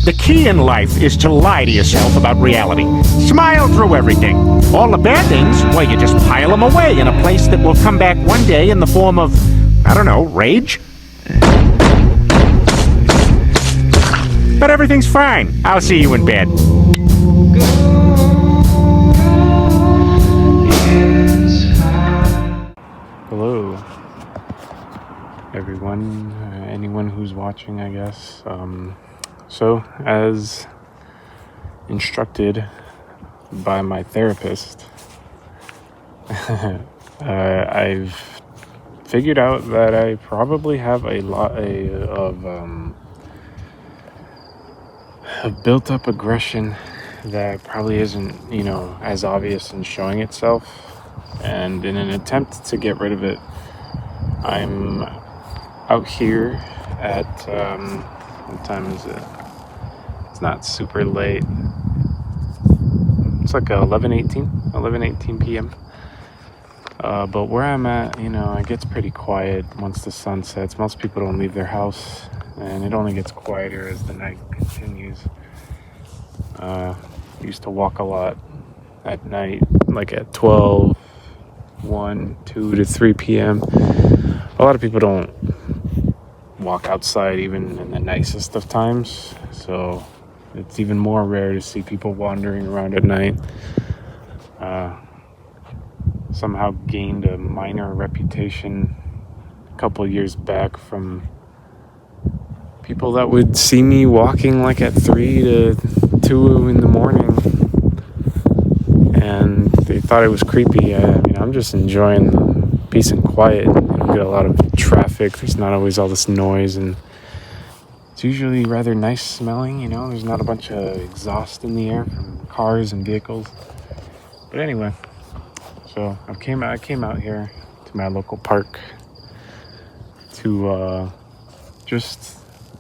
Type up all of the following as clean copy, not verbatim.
The key in life is to lie to yourself about reality. Smile through everything. All the bad things, well, you just pile them away in a place that will come back one day in the form of, I don't know, rage? But everything's fine. I'll see you in bed. Hello, everyone, anyone who's watching, I guess. So, as instructed by my therapist, I've figured out that I probably have a lot of built up aggression that probably isn't, as obvious in showing itself. And in an attempt to get rid of it, I'm out here at, what time is it? It's not super late. It's like 11:18 p.m. But where I'm at, it gets pretty quiet once the sun sets. Most people don't leave their house, and it only gets quieter as the night continues. I used to walk a lot at night, like at 12, 1, 2 to 3 p.m. A lot of people don't walk outside even in the nicest of times, so it's even more rare to see people wandering around at night. Somehow gained a minor reputation a couple years back from people that would see me walking like at 3 to 2 in the morning, and they thought it was creepy. I'm just enjoying the peace and quiet. You get a lot of traffic. There's not always all this noise, and it's usually rather nice smelling. There's not a bunch of exhaust in the air from cars and vehicles. But anyway, so I came out here to my local park to just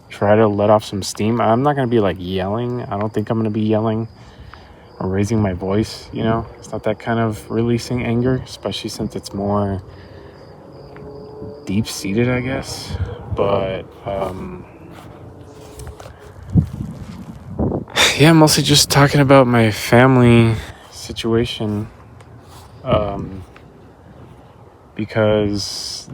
try to let off some steam. I'm not gonna be like yelling. I don't think I'm gonna be yelling or raising my voice. It's not that kind of releasing anger, especially since it's more deep-seated, I guess. But yeah, mostly just talking about my family situation, because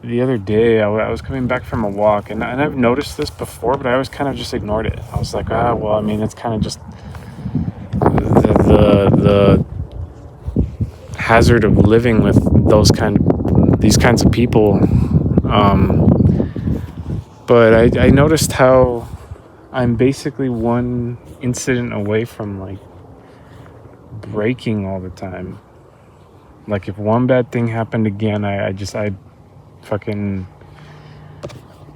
the other day I was coming back from a walk, and I've noticed this before, but I always kind of just ignored it. I was like, it's kind of just the hazard of living with these kinds of people. But I noticed how I'm basically one incident away from like breaking all the time. Like if one bad thing happened again, I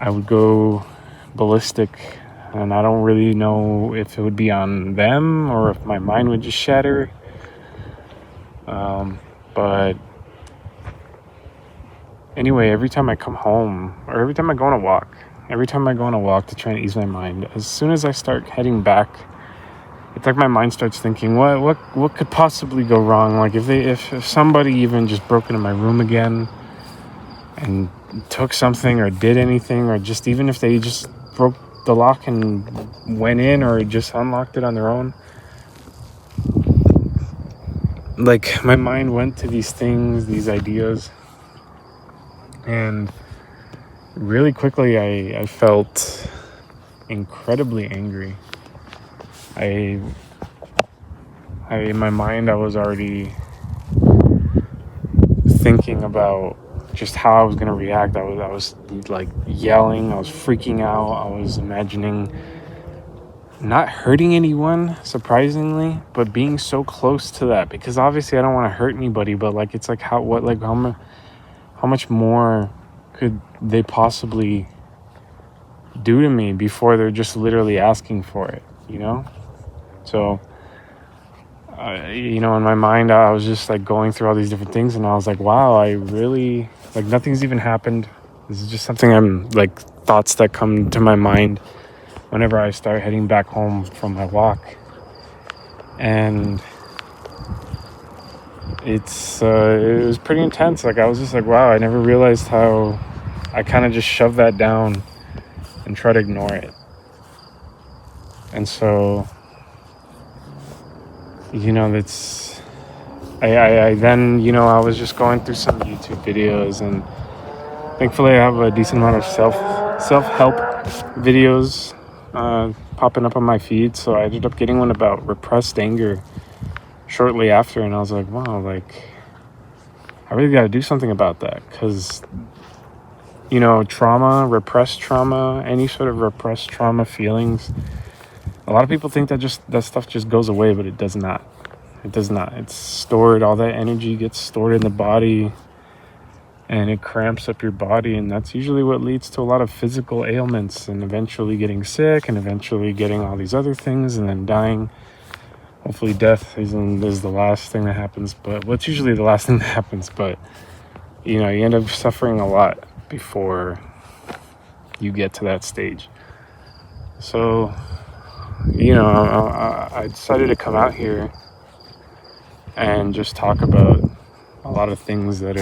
would go ballistic, and I don't really know if it would be on them or if my mind would just shatter. But anyway, every time I come home, or every time I go on a walk to try and ease my mind, as soon as I start heading back, it's like my mind starts thinking, what could possibly go wrong? Like if somebody even just broke into my room again and took something or did anything, or just even if they just broke the lock and went in or just unlocked it on their own. Like my mind went to these things, these ideas, and really quickly I felt incredibly angry. In my mind, I was already thinking about just how I was going to react. I was like yelling, I was freaking out, I was imagining not hurting anyone, surprisingly, but being so close to that, because obviously I don't want to hurt anybody, but like it's like how much more could they possibly do to me before they're just literally asking for it, So in my mind, I was just like going through all these different things, and I was like, wow, I really, like, nothing's even happened. This is just something I'm like, thoughts that come to my mind whenever I start heading back home from my walk. And it was pretty intense. Like I was just like, wow, I never realized how I kind of just shoved that down and try to ignore it. And so, that's, I then, I was just going through some YouTube videos, and thankfully I have a decent amount of self-help videos popping up on my feed. So I ended up getting one about repressed anger shortly after, and I was like, wow, like, I really got to do something about that, because trauma, repressed trauma, any sort of repressed trauma feelings, a lot of people think that stuff just goes away, but it does not. It does not. It's stored. All that energy gets stored in the body, and it cramps up your body, and that's usually what leads to a lot of physical ailments, and eventually getting sick, and eventually getting all these other things, and then dying. Hopefully death is the last thing that happens, but what's usually the last thing that happens, but you end up suffering a lot before you get to that stage. So I decided to come out here and just talk about a lot of things that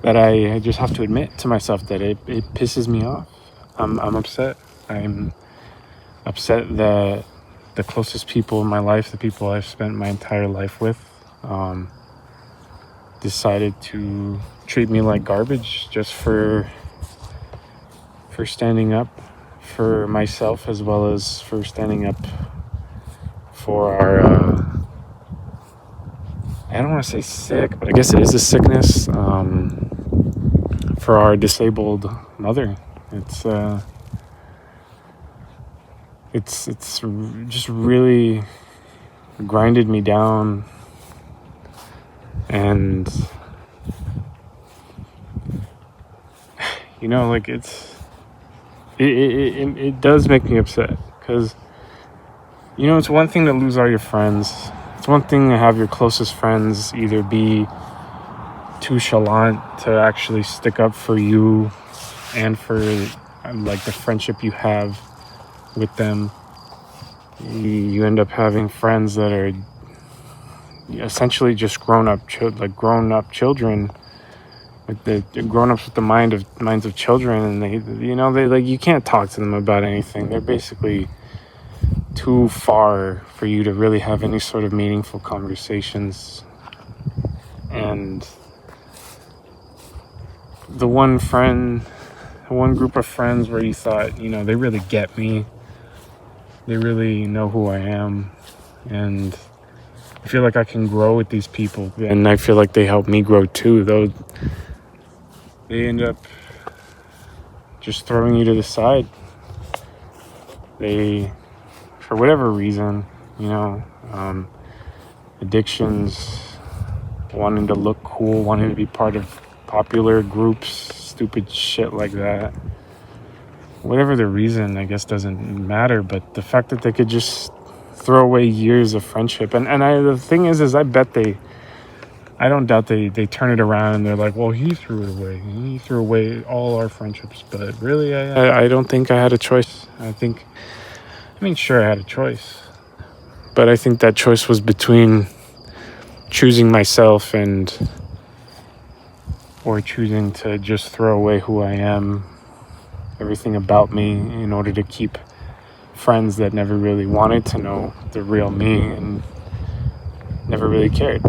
I just have to admit to myself that it pisses me off. I'm upset. I'm upset that the closest people in my life, the people I've spent my entire life with, decided to treat me like garbage just for standing up for myself, as well as for standing up for our I don't want to say sick, but I guess it is a sickness, for our disabled mother. It's just really grinded me down, and like it does make me upset, because it's one thing to lose all your friends. It's one thing to have your closest friends either be too chalant to actually stick up for you and for like the friendship you have with them. You end up having friends that are essentially just grown up children, with the grown-ups with the minds of children, and they like, you can't talk to them about anything. They're basically too far for you to really have any sort of meaningful conversations. And the one group of friends where you thought, they really get me, they really know who I am, and I feel like I can grow with these people, and I feel like they help me grow too, though they end up just throwing you to the side. They, for whatever reason, addictions, wanting to look cool, wanting to be part of popular groups, stupid shit like that. Whatever the reason, I guess, doesn't matter, but the fact that they could just throw away years of friendship, the thing is I don't doubt they turn it around and they're like, well, he threw it away. He threw away all our friendships. But really, I don't think I had a choice. Sure, I had a choice, but I think that choice was between choosing myself or choosing to just throw away who I am, everything about me, in order to keep friends that never really wanted to know the real me and never really cared.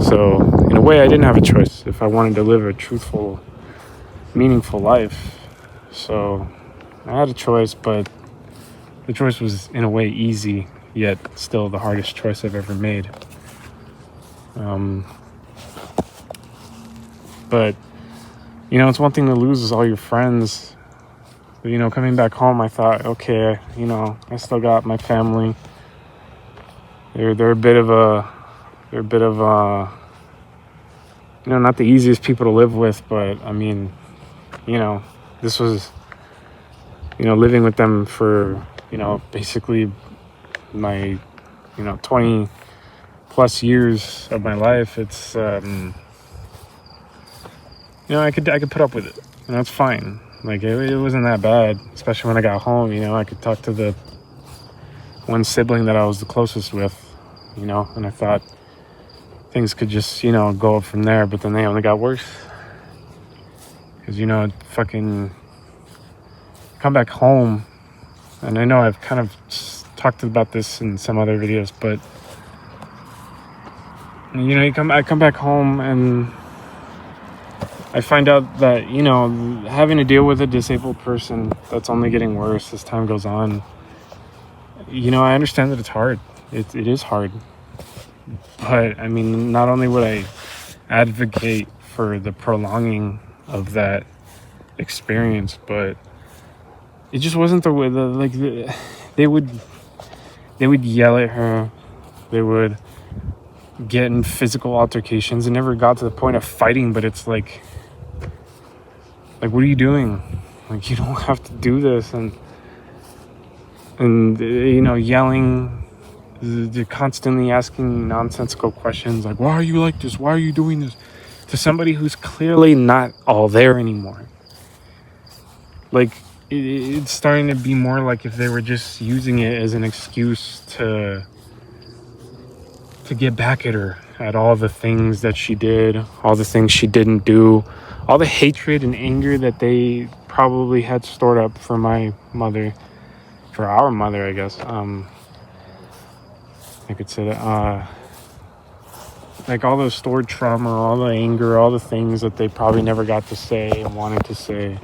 So in a way, I didn't have a choice if I wanted to live a truthful, meaningful life. So I had a choice, but the choice was in a way easy, yet still the hardest choice I've ever made. But it's one thing to lose all your friends. But, coming back home, I thought, okay, I still got my family. They're a bit of not the easiest people to live with, but this was, living with them for, basically my, 20 plus years of my life. It's, I could put up with it, and that's fine. Like, it wasn't that bad, especially when I got home. I could talk to the one sibling that I was the closest with, and I thought things could just, go up from there, but then they only got worse. Because, fucking come back home, and I know I've kind of talked about this in some other videos, but you know, I come back home and I find out that, you know, having to deal with a disabled person that's only getting worse as time goes on. You know, I understand that it's hard. It is hard. But I mean, not only would I advocate for the prolonging of that experience, but it just wasn't the way they would yell at her. They would get in physical altercations. It never got to the point of fighting, but it's like what are you doing? Like, you don't have to do this. And you know, yelling, they're constantly asking nonsensical questions like, why are you like this? Why are you doing this? To somebody who's clearly not all there anymore. Like, it's starting to be more like if they were just using it as an excuse to get back at her, at all the things that she did, all the things she didn't do, all the hatred and anger that they probably had stored up for my mother, for our mother, I guess. I could say that. Like all the stored trauma, all the anger, all the things that they probably never got to say and wanted to say.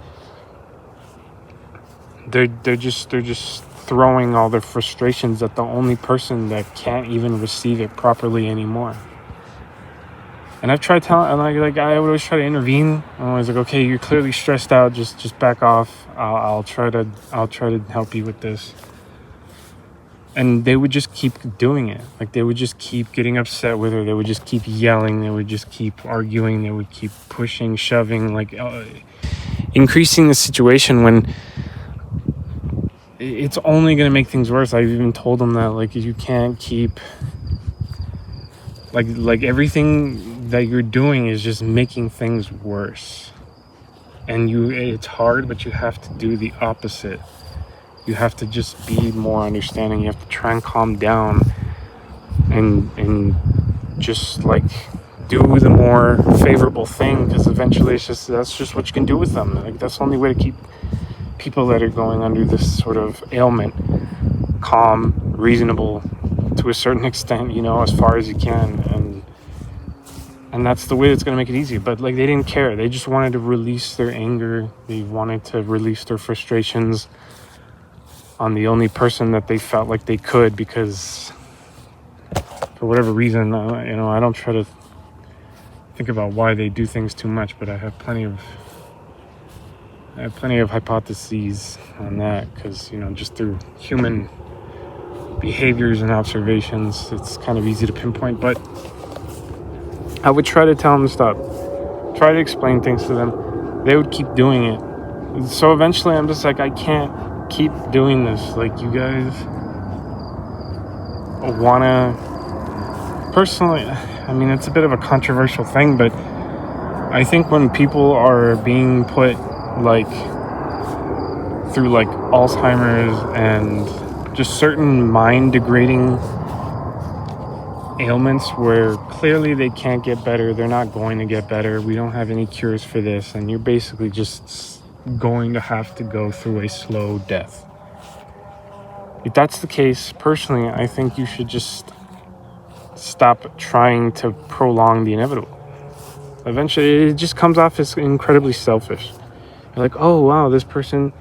They're just throwing all their frustrations at the only person that can't even receive it properly anymore. And I've tried telling, like I would always try to intervene. I'm always like, okay, you're clearly stressed out. Just back off. I'll try to help you with this. And they would just keep doing it. Like, they would just keep getting upset with her. They would just keep yelling. They would just keep arguing. They would keep pushing, shoving, like increasing the situation when it's only going to make things worse. I've even told them that, like, you can't keep, like everything that you're doing is just making things worse. And it's hard, but you have to do the opposite. You have to just be more understanding. You have to try and calm down and just like do the more favorable thing, because eventually that's just what you can do with them. Like, that's the only way to keep people that are going under this sort of ailment calm, reasonable to a certain extent, you know, as far as you can. And that's the way that's going to make it easy. But like, they didn't care. They just wanted to release their anger. They wanted to release their frustrations on the only person that they felt like they could, because for whatever reason, you know, I don't try to think about why they do things too much, but I have plenty of hypotheses on that, because, you know, just through human behaviors and observations, it's kind of easy to pinpoint. But I would try to tell them to stop, try to explain things to them. They would keep doing it. So eventually I'm just like, I can't keep doing this. Like, you guys wanna, personally, I mean, it's a bit of a controversial thing, but I think when people are being put like through like Alzheimer's and just certain mind degrading ailments where clearly they can't get better, they're not going to get better, we don't have any cures for this, and you're basically just going to have to go through a slow death. If that's the case, personally, I think you should just stop trying to prolong the inevitable. Eventually, it just comes off as incredibly selfish. You're like, oh wow, this person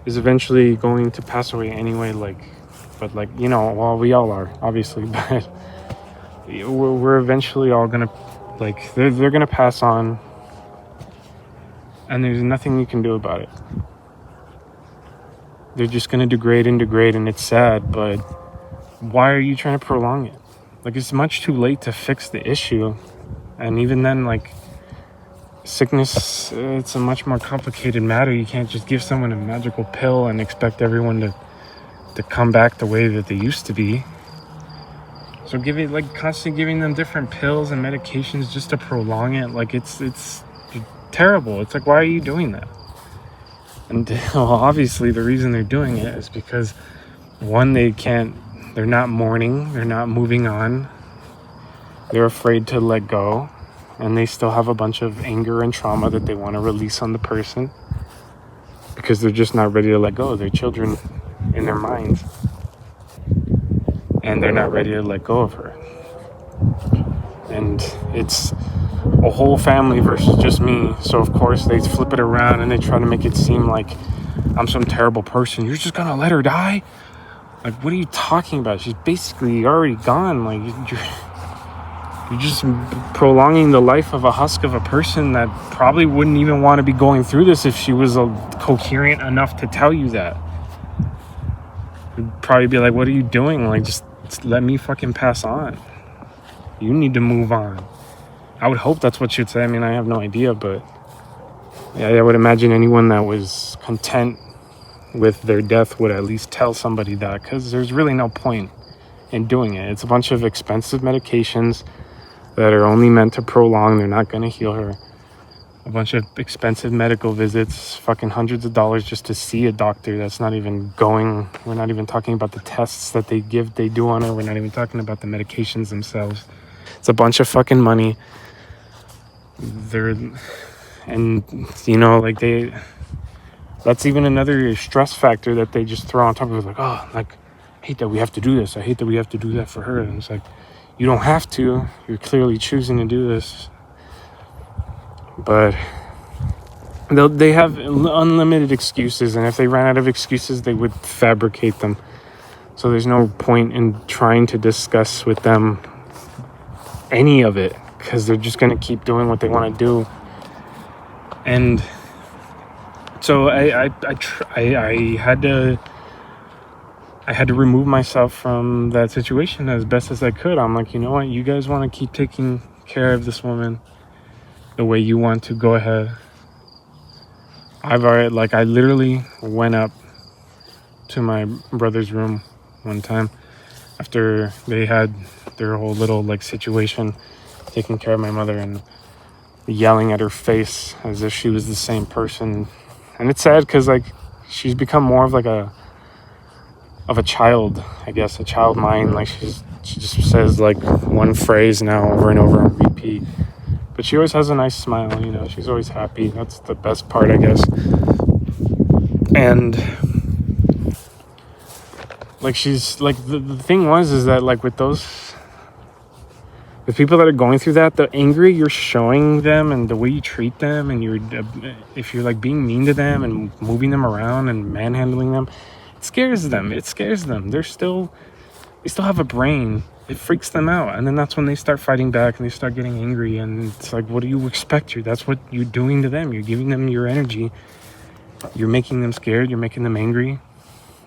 is eventually going to pass away anyway, but you know, well, we all are, obviously, but we're eventually all gonna, like, they're gonna pass on, and there's nothing you can do about it. They're just gonna degrade, and it's sad, but why are you trying to prolong it? Like, it's much too late to fix the issue, and even then, like, sickness, it's a much more complicated matter. You can't just give someone a magical pill and expect everyone to come back the way that they used to be. So constantly giving them different pills and medications just to prolong it, like, it's terrible. It's like, why are you doing that? And well, obviously the reason they're doing it is because, one, they're not mourning, they're not moving on, they're afraid to let go, and they still have a bunch of anger and trauma that they want to release on the person because they're just not ready to let go. Their children in their minds, and they're not ready to let go of her. And it's a whole family versus just me. So of course they flip it around and they try to make it seem like I'm some terrible person. You're just gonna let her die? Like, what are you talking about? She's basically already gone. Like, you're just prolonging the life of a husk of a person that probably wouldn't even want to be going through this if she was coherent enough to tell you that. You'd probably be like, what are you doing? Like, just let me fucking pass on. You need to move on. I would hope that's what you'd say. I mean, I have no idea, but yeah, I would imagine anyone that was content with their death would at least tell somebody that, because there's really no point in doing it. It's a bunch of expensive medications that are only meant to prolong. They're not going to heal her. A bunch of expensive medical visits, fucking hundreds of dollars just to see a doctor that's not even going. We're not even talking about the tests that they do on her. We're not even talking about the medications themselves. It's a bunch of fucking money. That's even another stress factor that they just throw on top of it. Like, oh, like, I hate that we have to do this. I hate that we have to do that for her. And it's like, you don't have to. You're clearly choosing to do this. But they have unlimited excuses, and if they ran out of excuses, they would fabricate them. So there's no point in trying to discuss with them any of it, because they're just going to keep doing what they want to do. And so I had to remove myself from that situation as best as I could. I'm like, you know what? You guys want to keep taking care of this woman the way you want to, go ahead. I literally went up to my brother's room one time after they had their whole little situation taking care of my mother, and yelling at her face as if she was the same person. And it's sad because she's become more of a child, I guess, a child mind. She just says one phrase now over and over on repeat, but she always has a nice smile. She's always happy. That's the best part, I guess. And she's the thing is that with people that are going through that, the angry you're showing them and the way you treat them, and if you're being mean to them and moving them around and manhandling them, it scares them. They still have a brain. It freaks them out, and then that's when they start fighting back and they start getting angry. And it's like, what do you expect? That's what you're doing to them. You're giving them your energy. You're making them scared. You're making them angry.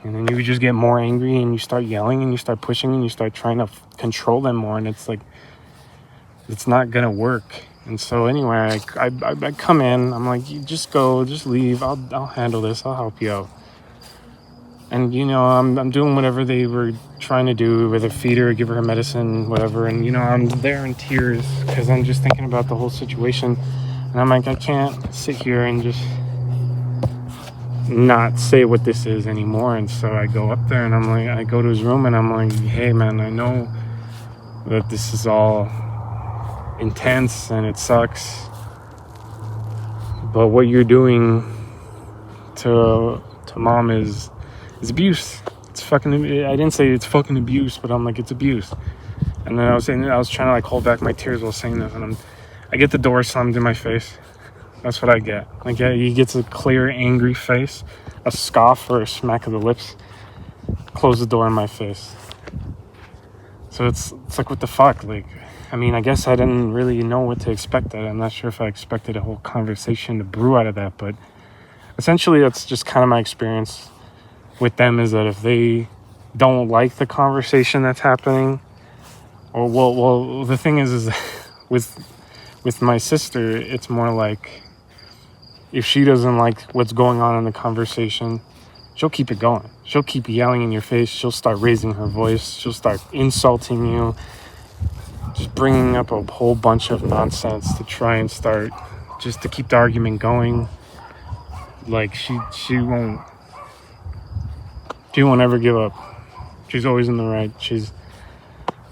And then you just get more angry, and you start yelling, and you start pushing, and you start trying to control them more. And it's it's not gonna work. And so anyway, I come in. I'm like, you just go, just leave. I'll handle this. I'll help you out. And I'm doing whatever they were trying to do, whether feed her, give her medicine, whatever. And I'm there in tears because I'm just thinking about the whole situation. And I'm like, I can't sit here and just not say what this is anymore. And so I go up there, and I'm like, I go to his room, and I'm like, hey man, I know that this is all intense and it sucks, but what you're doing to mom is abuse. It's fucking, I didn't say it's fucking abuse, but I'm like, it's abuse. And then I was trying to hold back my tears while saying that, and I get the door slammed in my face. That's what I get. He gets a clear angry face, a scoff or a smack of the lips, close the door in my face. So it's what the fuck? I guess I didn't really know what to expect. I'm not sure if I expected a whole conversation to brew out of that, but essentially that's just kind of my experience with them, is that if they don't like the conversation that's happening, or well the thing is with my sister, it's more like, if she doesn't like what's going on in the conversation, she'll keep it going. She'll keep yelling in your face. She'll start raising her voice. She'll start insulting you, just bringing up a whole bunch of nonsense to try and start, just to keep the argument going. She won't ever give up. She's always in the right. She's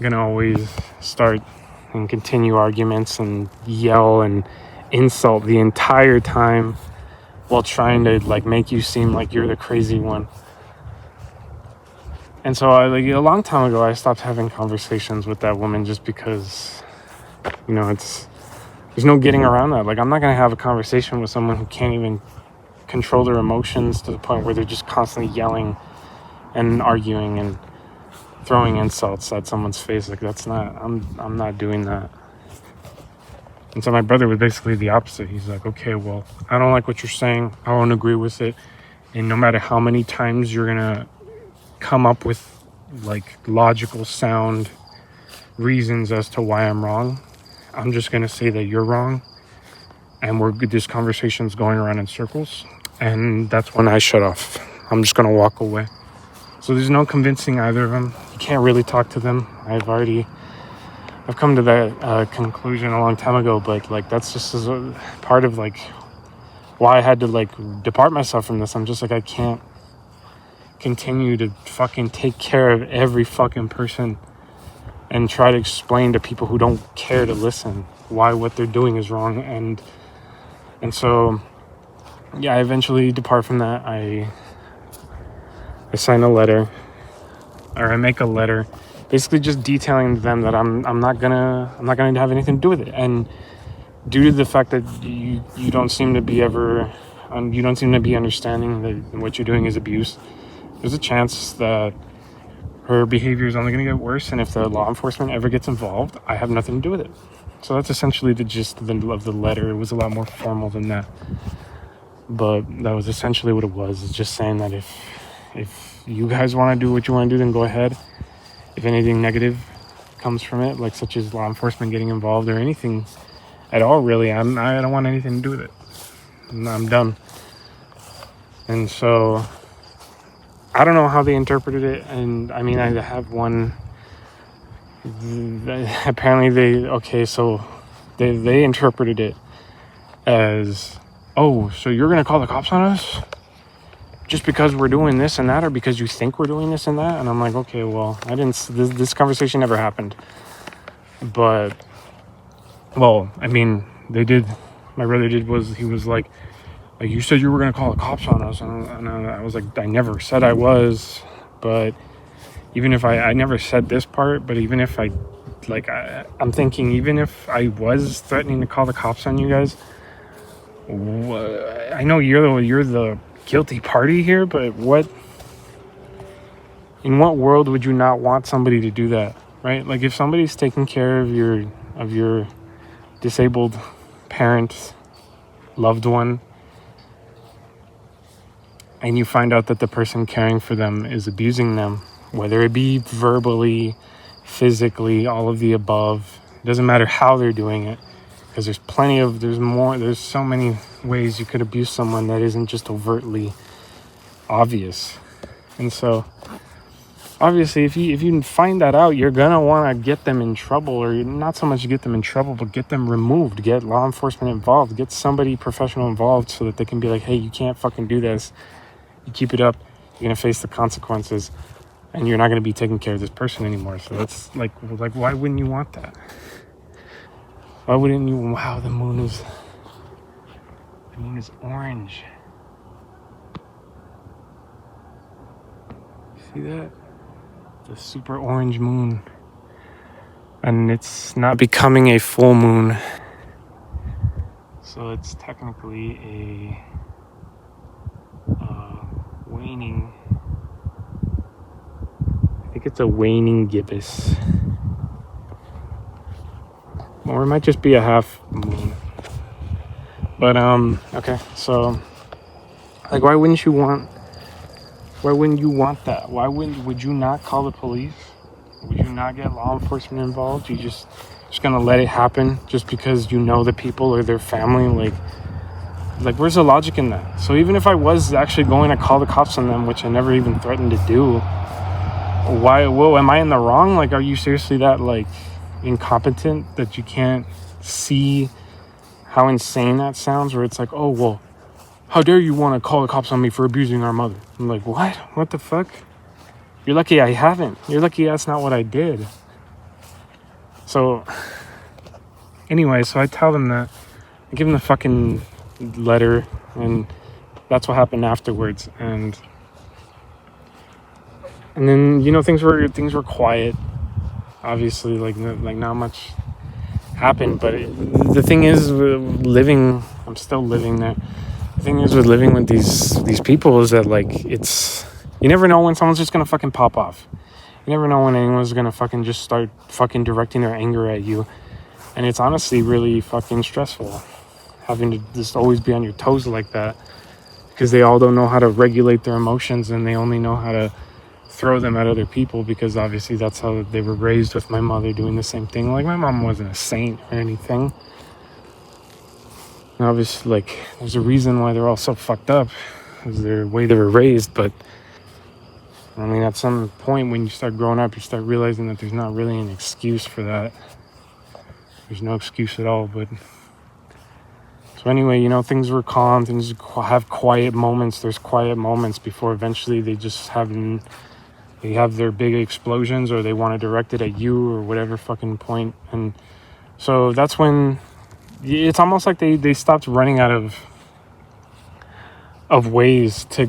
gonna always start and continue arguments and yell and insult the entire time while trying to make you seem like you're the crazy one. And so like a long time ago, I stopped having conversations with that woman just because, there's no getting around that. Like, I'm not going to have a conversation with someone who can't even control their emotions to the point where they're just constantly yelling and arguing and throwing insults at someone's face. Like, I'm not doing that. And so my brother was basically the opposite. He's like, okay, well, I don't like what you're saying. I don't agree with it. And no matter how many times you're going to come up with like logical sound reasons as to why I'm wrong, I'm just going to say that you're wrong. And this conversation's going around in circles. And that's when I shut off. I'm just going to walk away. So there's no convincing either of them. You can't really talk to them. I've come to that conclusion a long time ago, but like that's just as a part of like why I had to like depart myself from this. I'm just like, I can't continue to fucking take care of every fucking person and try to explain to people who don't care to listen why what they're doing is wrong. And so yeah, I eventually depart from that. I sign a letter, or I make a letter, basically just detailing to them that I'm not gonna have anything to do with it. And due to the fact that you don't seem to be understanding that what you're doing is abuse, there's a chance that her behavior is only going to get worse. And if the law enforcement ever gets involved, I have nothing to do with it. So that's essentially the gist of the letter. It was a lot more formal than that, but that was essentially what it was. It's just saying that if you guys want to do what you want to do, then go ahead. If anything negative comes from it, like such as law enforcement getting involved or anything at all, really, I don't want anything to do with it. I'm done. And so I don't know how they interpreted it. And I mean, I have one. Apparently they interpreted it as, oh, so you're gonna call the cops on us just because we're doing this and that, or because you think we're doing this and that? And I'm like, okay, well, this conversation never happened. But, well, I mean, my brother he was like, you said you were going to call the cops on us. And I was like, I never said I was. But even if I never said this part, but even if I'm thinking, even if I was threatening to call the cops on you guys, I know you're the guilty party here, but in what world would you not want somebody to do that, right? Like, if somebody's taking care of your disabled parent, loved one, and you find out that the person caring for them is abusing them, whether it be verbally, physically, all of the above, it doesn't matter how they're doing it, because there's so many ways you could abuse someone that isn't just overtly obvious. And so obviously if you find that out, you're gonna want to get them in trouble, or not so much get them in trouble, but get them removed, get law enforcement involved, get somebody professional involved, so that they can be like, hey, you can't fucking do this. You keep it up, you're gonna face the consequences, and you're not gonna be taking care of this person anymore. So that's like why wouldn't you want that? Why wouldn't you? Wow, the moon is orange. See that? The super orange moon. And it's not becoming a full moon. So it's technically a waning. I think it's a waning gibbous. Or it might just be a half moon. But okay, so like, why wouldn't you want that? Would you not call the police? Would you not get law enforcement involved? You just gonna let it happen just because you know the people or their family? Like where's the logic in that? So even if I was actually going to call the cops on them, which I never even threatened to do, am I in the wrong? Like, are you seriously that like incompetent that you can't see how insane that sounds? Where it's like, oh, well, how dare you want to call the cops on me for abusing our mother? I'm like, what the fuck? You're lucky I haven't. You're lucky that's not what I did. So anyway, so I tell them that, I give them the fucking letter, and that's what happened afterwards. And And then, you know, things were quiet. Obviously, like not much happened. But the thing is, I'm still living there. The thing is with living with these people is that, like, it's, you never know when someone's just gonna fucking pop off. You never know when anyone's gonna fucking just start fucking directing their anger at you. And it's honestly really fucking stressful having to just always be on your toes like that, because they all don't know how to regulate their emotions, and they only know how to throw them at other people, because obviously that's how they were raised, with my mother doing the same thing. Like, my mom wasn't a saint or anything. And obviously, like, there's a reason why they're all so fucked up, is the way they were raised. But I mean, at some point when you start growing up, you start realizing that there's not really an excuse for that. There's no excuse at all. But so anyway, you know, things were calm. Things have quiet moments. There's quiet moments before eventually they have their big explosions, or they want to direct it at you, or whatever fucking point. And so that's when it's almost like they stopped running out of ways to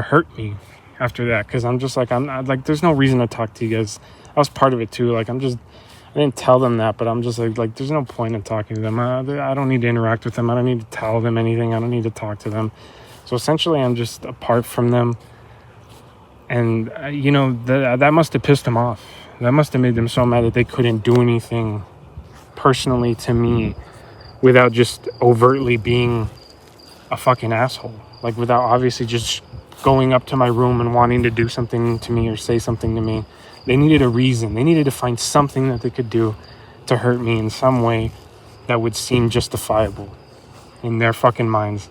hurt me after that, because I'm just like, I'm not, like, there's no reason to talk to you guys. I was part of it too. Like, I didn't tell them that, but I'm just like there's no point in talking to them. I don't need to interact with them. I don't need to tell them anything. I don't need to talk to them. So essentially, I'm just apart from them. And you know, that must have pissed them off. That must have made them so mad that they couldn't do anything personally to me without just overtly being a fucking asshole. Like, without obviously just going up to my room and wanting to do something to me or say something to me. They needed a reason. They needed to find something that they could do to hurt me in some way that would seem justifiable in their fucking minds.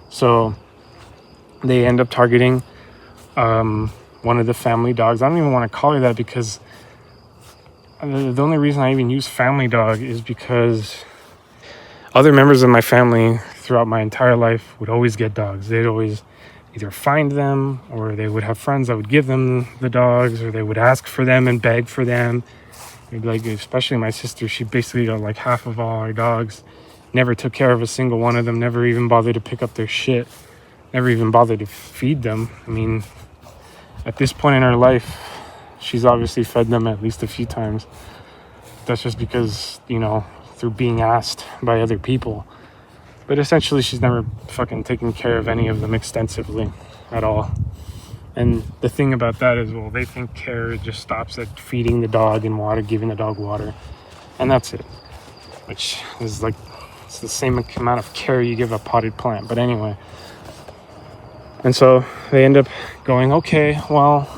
So they end up targeting one of the family dogs. I don't even want to call her that, because the only reason I even use family dog is because other members of my family throughout my entire life would always get dogs. They'd always either find them, or they would have friends that would give them the dogs, or they would ask for them and beg for them. Like, especially my sister, she basically got like half of all our dogs. Never took care of a single one of them. Never even bothered to pick up their shit. Never even bothered to feed them. I mean, at this point in her life, she's obviously fed them at least a few times. That's just because, you know, through being asked by other people. But essentially, she's never fucking taken care of any of them extensively at all. And the thing about that is, well, they think care just stops at feeding the dog and water, giving the dog water. And that's it. Which is like, it's the same amount of care you give a potted plant. But anyway. And so they end up going, okay, well,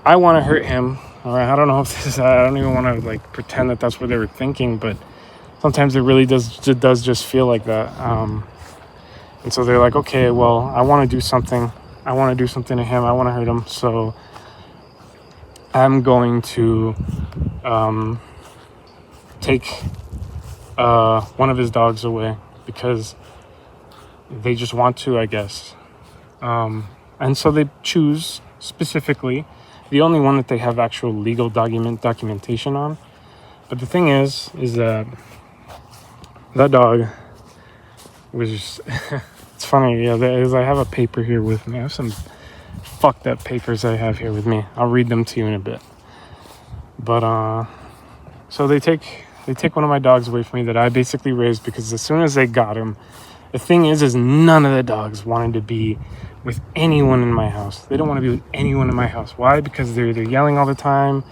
I want to hurt him. All right, I don't know if this is, I don't even want to like pretend that that's what they were thinking, but sometimes it really does just feel like that. And so they're like, okay, well, I want to do something. I want to do something to him. I want to hurt him. So I'm going to take one of his dogs away, because they just want to, I guess. And so they choose specifically the only one that they have actual legal documentation on. But the thing is that dog was just it's funny, yeah, I have a paper here with me. I have some fucked up papers I have here with me. I'll read them to you in a bit. But so they take one of my dogs away from me that I basically raised, because as soon as they got him, the thing is none of the dogs wanted to be with anyone in my house. They don't want to be with anyone in my house. Why? Because they're yelling all the time.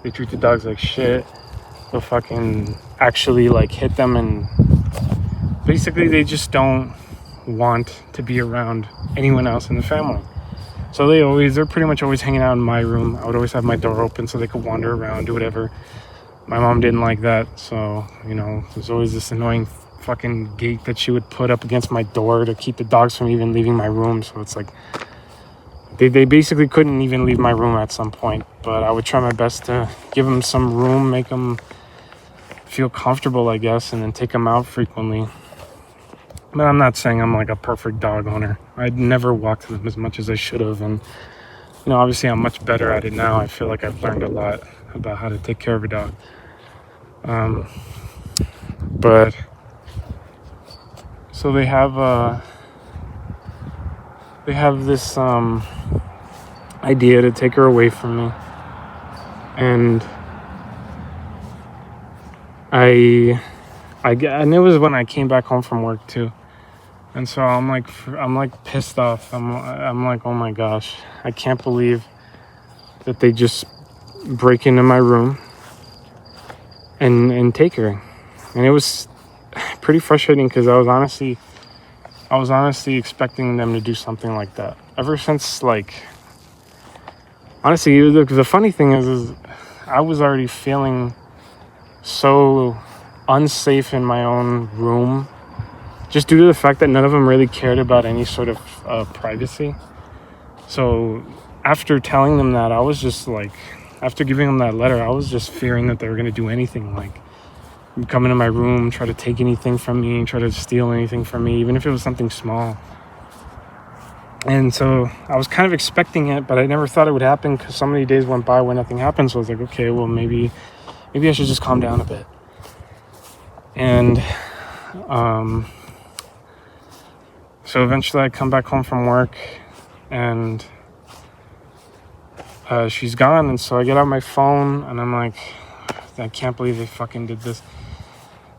They treat the dogs like shit. They'll fucking actually like hit them, and basically they just don't want to be around anyone else in the family. So they're pretty much always hanging out in my room. I would always have my door open so they could wander around, do whatever. My mom didn't like that, so, you know, there's always this annoying fucking gate that she would put up against my door to keep the dogs from even leaving my room. So it's like they basically couldn't even leave my room at some point. But I would try my best to give them some room, make them feel comfortable, I guess, and then take them out frequently. But I'm not saying I'm like a perfect dog owner. I'd never walked them as much as I should have, and you know, obviously I'm much better at it now. I feel like I've learned a lot about how to take care of a dog. But so they have this idea to take her away from me. And and it was when I came back home from work too. And so I'm like pissed off. I'm like, oh my gosh, I can't believe that they just break into my room and take her. And it was pretty frustrating because I was honestly expecting them to do something like that. Ever since, like, honestly, the funny thing is I was already feeling so unsafe in my own room, just due to the fact that none of them really cared about any sort of privacy. So after telling them that, I was just like, after giving them that letter, I was just fearing that they were going to do anything, like come into my room, try to take anything from me, try to steal anything from me, even if it was something small. And so I was kind of expecting it, but I never thought it would happen because so many days went by where nothing happened. So I was like, okay, well, maybe I should just calm down a bit. And so eventually I come back home from work and she's gone. And so I get out my phone and I'm like, I can't believe they fucking did this.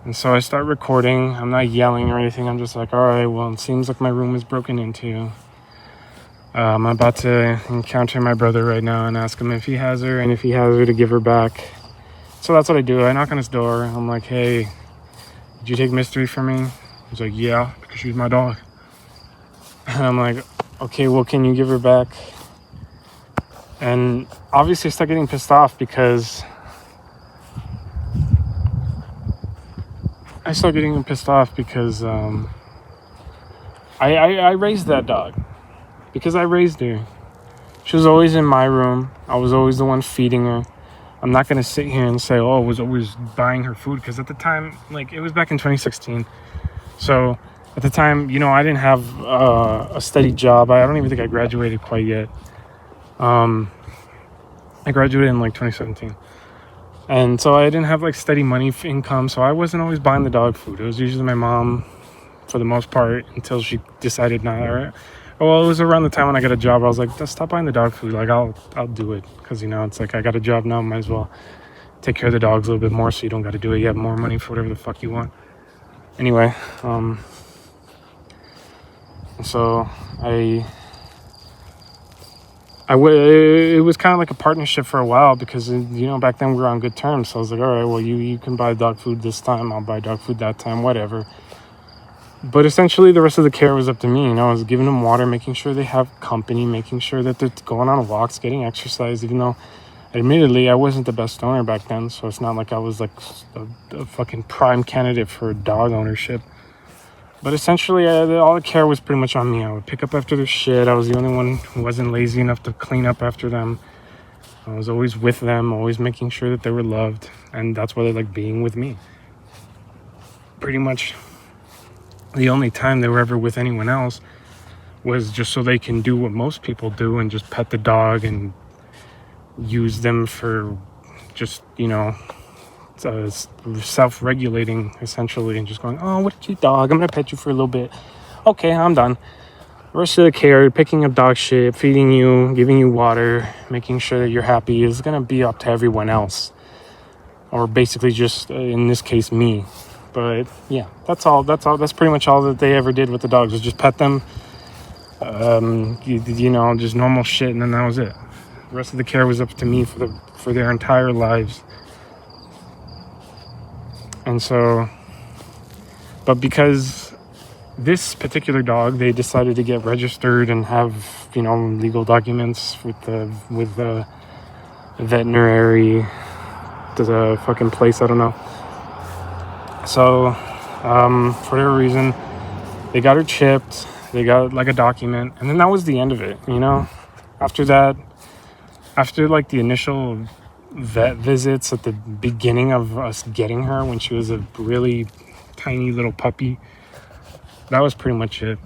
And so I start recording. I'm not yelling or anything. I'm just like, all right, well, it seems like my room is broken into. I'm about to encounter my brother right now and ask him if he has her, and if he has her, to give her back. So that's what I do. I knock on his door. I'm like, hey, did you take Mystery from me? He's like, yeah, because she's my dog. And I'm like, okay, well, can you give her back? And obviously I start getting pissed off because I raised that dog. Because I raised her. She was always in my room. I was always the one feeding her. I'm not going to sit here and say, oh, I was always buying her food. Because at the time, like, it was back in 2016. So at the time, you know, I didn't have a steady job. I don't even think I graduated quite yet. I graduated in like 2017. And so I didn't have like steady money income. So I wasn't always buying the dog food. It was usually my mom for the most part until she decided not. Well, it was around the time when I got a job. I was like, just stop buying the dog food. Like, I'll do it. Because, you know, it's like I got a job now. Might as well take care of the dogs a little bit more so you don't got to do it. You have more money for whatever the fuck you want. Anyway, so it was kind of like a partnership for a while because, you know, back then we were on good terms. So I was like, all right, well, you can buy dog food this time. I'll buy dog food that time, whatever. But essentially, the rest of the care was up to me. You know, I was giving them water, making sure they have company, making sure that they're going on walks, getting exercise, even though, admittedly, I wasn't the best owner back then. So it's not like I was like a fucking prime candidate for dog ownership. But essentially, all the care was pretty much on me. I would pick up after their shit. I was the only one who wasn't lazy enough to clean up after them. I was always with them, always making sure that they were loved. And that's why they like being with me. Pretty much the only time they were ever with anyone else was just so they can do what most people do and just pet the dog and use them for just, you know, self-regulating essentially, and just going, oh, what's your dog? I'm gonna pet you for a little bit. Okay, I'm done. The rest of the care, picking up dog shit, feeding you, giving you water, making sure that you're happy is gonna be up to everyone else, or basically just in this case me. But yeah, that's pretty much all that they ever did with the dogs, was just pet them, you know, just normal shit, and then that was it. The rest of the care was up to me for their entire lives. And so, but because this particular dog, they decided to get registered and have, you know, legal documents with the veterinary, the fucking place, I don't know. So, for whatever reason, they got her chipped, they got like a document, and then that was the end of it, you know? After that, after like the initial vet visits at the beginning of us getting her when she was a really tiny little puppy, that was pretty much it.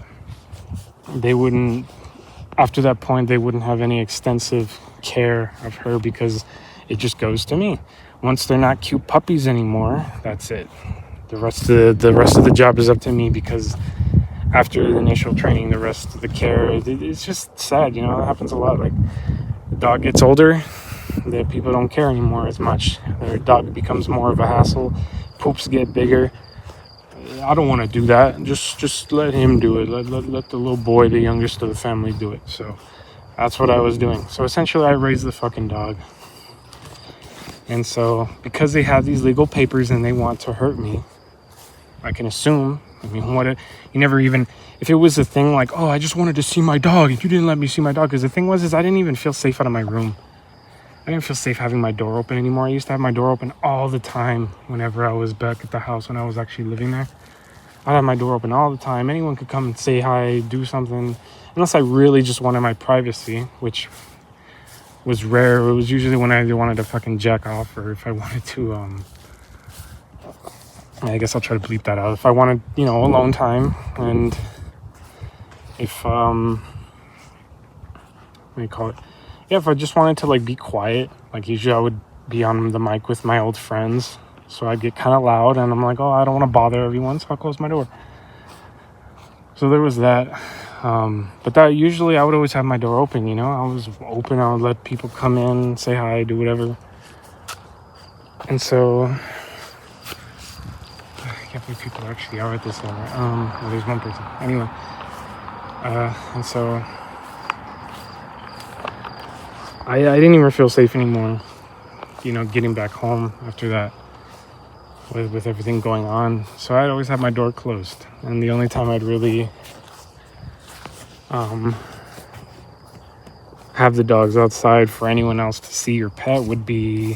After that point, they wouldn't have any extensive care of her because it just goes to me. Once they're not cute puppies anymore, that's it. The rest of the job is up to me, because after the initial training, the rest of the care, it's just sad, you know. It happens a lot. Like, the dog gets older, that people don't care anymore as much. Their dog becomes more of a hassle. Poops get bigger. I don't want to do that. Just let him do it. Let the little boy, the youngest of the family, do it. So that's what I was doing. So essentially, I raised the fucking dog. And so because they have these legal papers and they want to hurt me, I can assume. I mean, you never even, if it was a thing like, oh, I just wanted to see my dog and you didn't let me see my dog. Because the thing was, I didn't even feel safe out of my room. I didn't feel safe having my door open anymore. I used to have my door open all the time whenever I was back at the house when I was actually living there. I'd have my door open all the time. Anyone could come and say hi, do something. Unless I really just wanted my privacy, which was rare. It was usually when I wanted to fucking jack off, or if I wanted to, I guess I'll try to bleep that out. If I wanted, alone time, and if, what do you call it? Yeah, if I just wanted to, be quiet, usually I would be on the mic with my old friends, so I'd get kind of loud, and I'm like, oh, I don't want to bother everyone, so I'll close my door. So there was that, but that usually I would always have my door open, I was open, I would let people come in, say hi, do whatever, and so, I can't believe people actually are at this level, well, there's one person, anyway, and so, I didn't even feel safe anymore, getting back home after that with everything going on. So I'd always have my door closed. And the only time I'd really have the dogs outside for anyone else to see or pet would be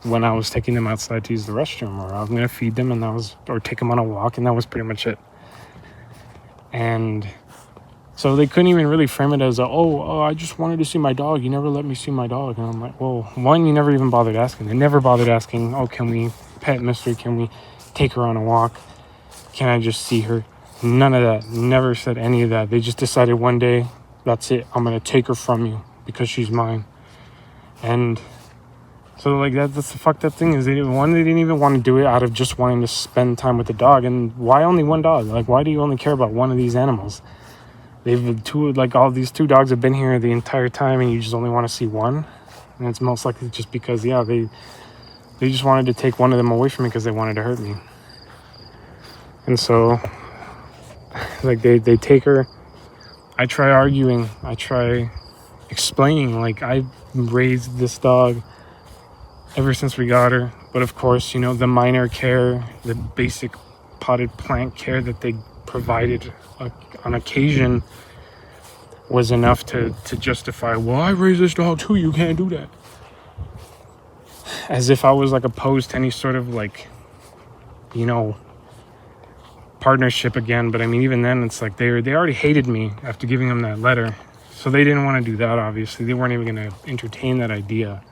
when I was taking them outside to use the restroom, or I'm going to feed them or take them on a walk, and that was pretty much it. And so they couldn't even really frame it as oh, I just wanted to see my dog. You never let me see my dog. And I'm like, well, one, you never even bothered asking. They never bothered asking, oh, can we pet Mister? Can we take her on a walk? Can I just see her? None of that. Never said any of that. They just decided one day, that's it. I'm going to take her from you because she's mine. And so that's the fucked up thing is they didn't even want to do it out of just wanting to spend time with the dog. And why only one dog? Why do you only care about one of these animals? All these two dogs have been here the entire time and you just only want to see one. And it's most likely just because, they just wanted to take one of them away from me because they wanted to hurt me. And so, they take her. I try arguing. I try explaining, I raised this dog ever since we got her. But of course, the minor care, the basic potted plant care that they provided on occasion was enough to justify, well, I raised this dog too, you can't do that. As if I was opposed to any sort of partnership again. But I mean, even then it's they already hated me after giving them that letter, so they didn't want to do that. Obviously they weren't even going to entertain that idea.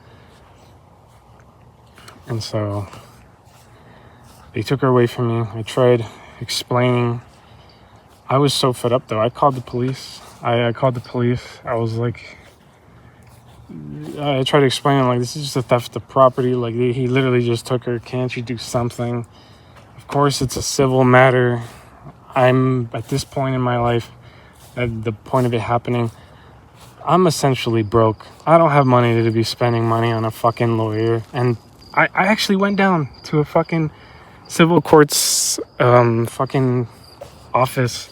And so they took her away from me. I tried explaining. I was so fed up though. I called the police. I called the police. I was I tried to explain it this is just a theft of property. He literally just took her. Can't you do something? Of course, it's a civil matter. I'm at this point in my life, at the point of it happening, I'm essentially broke. I don't have money to be spending money on a fucking lawyer. And I actually went down to a fucking civil court's fucking office,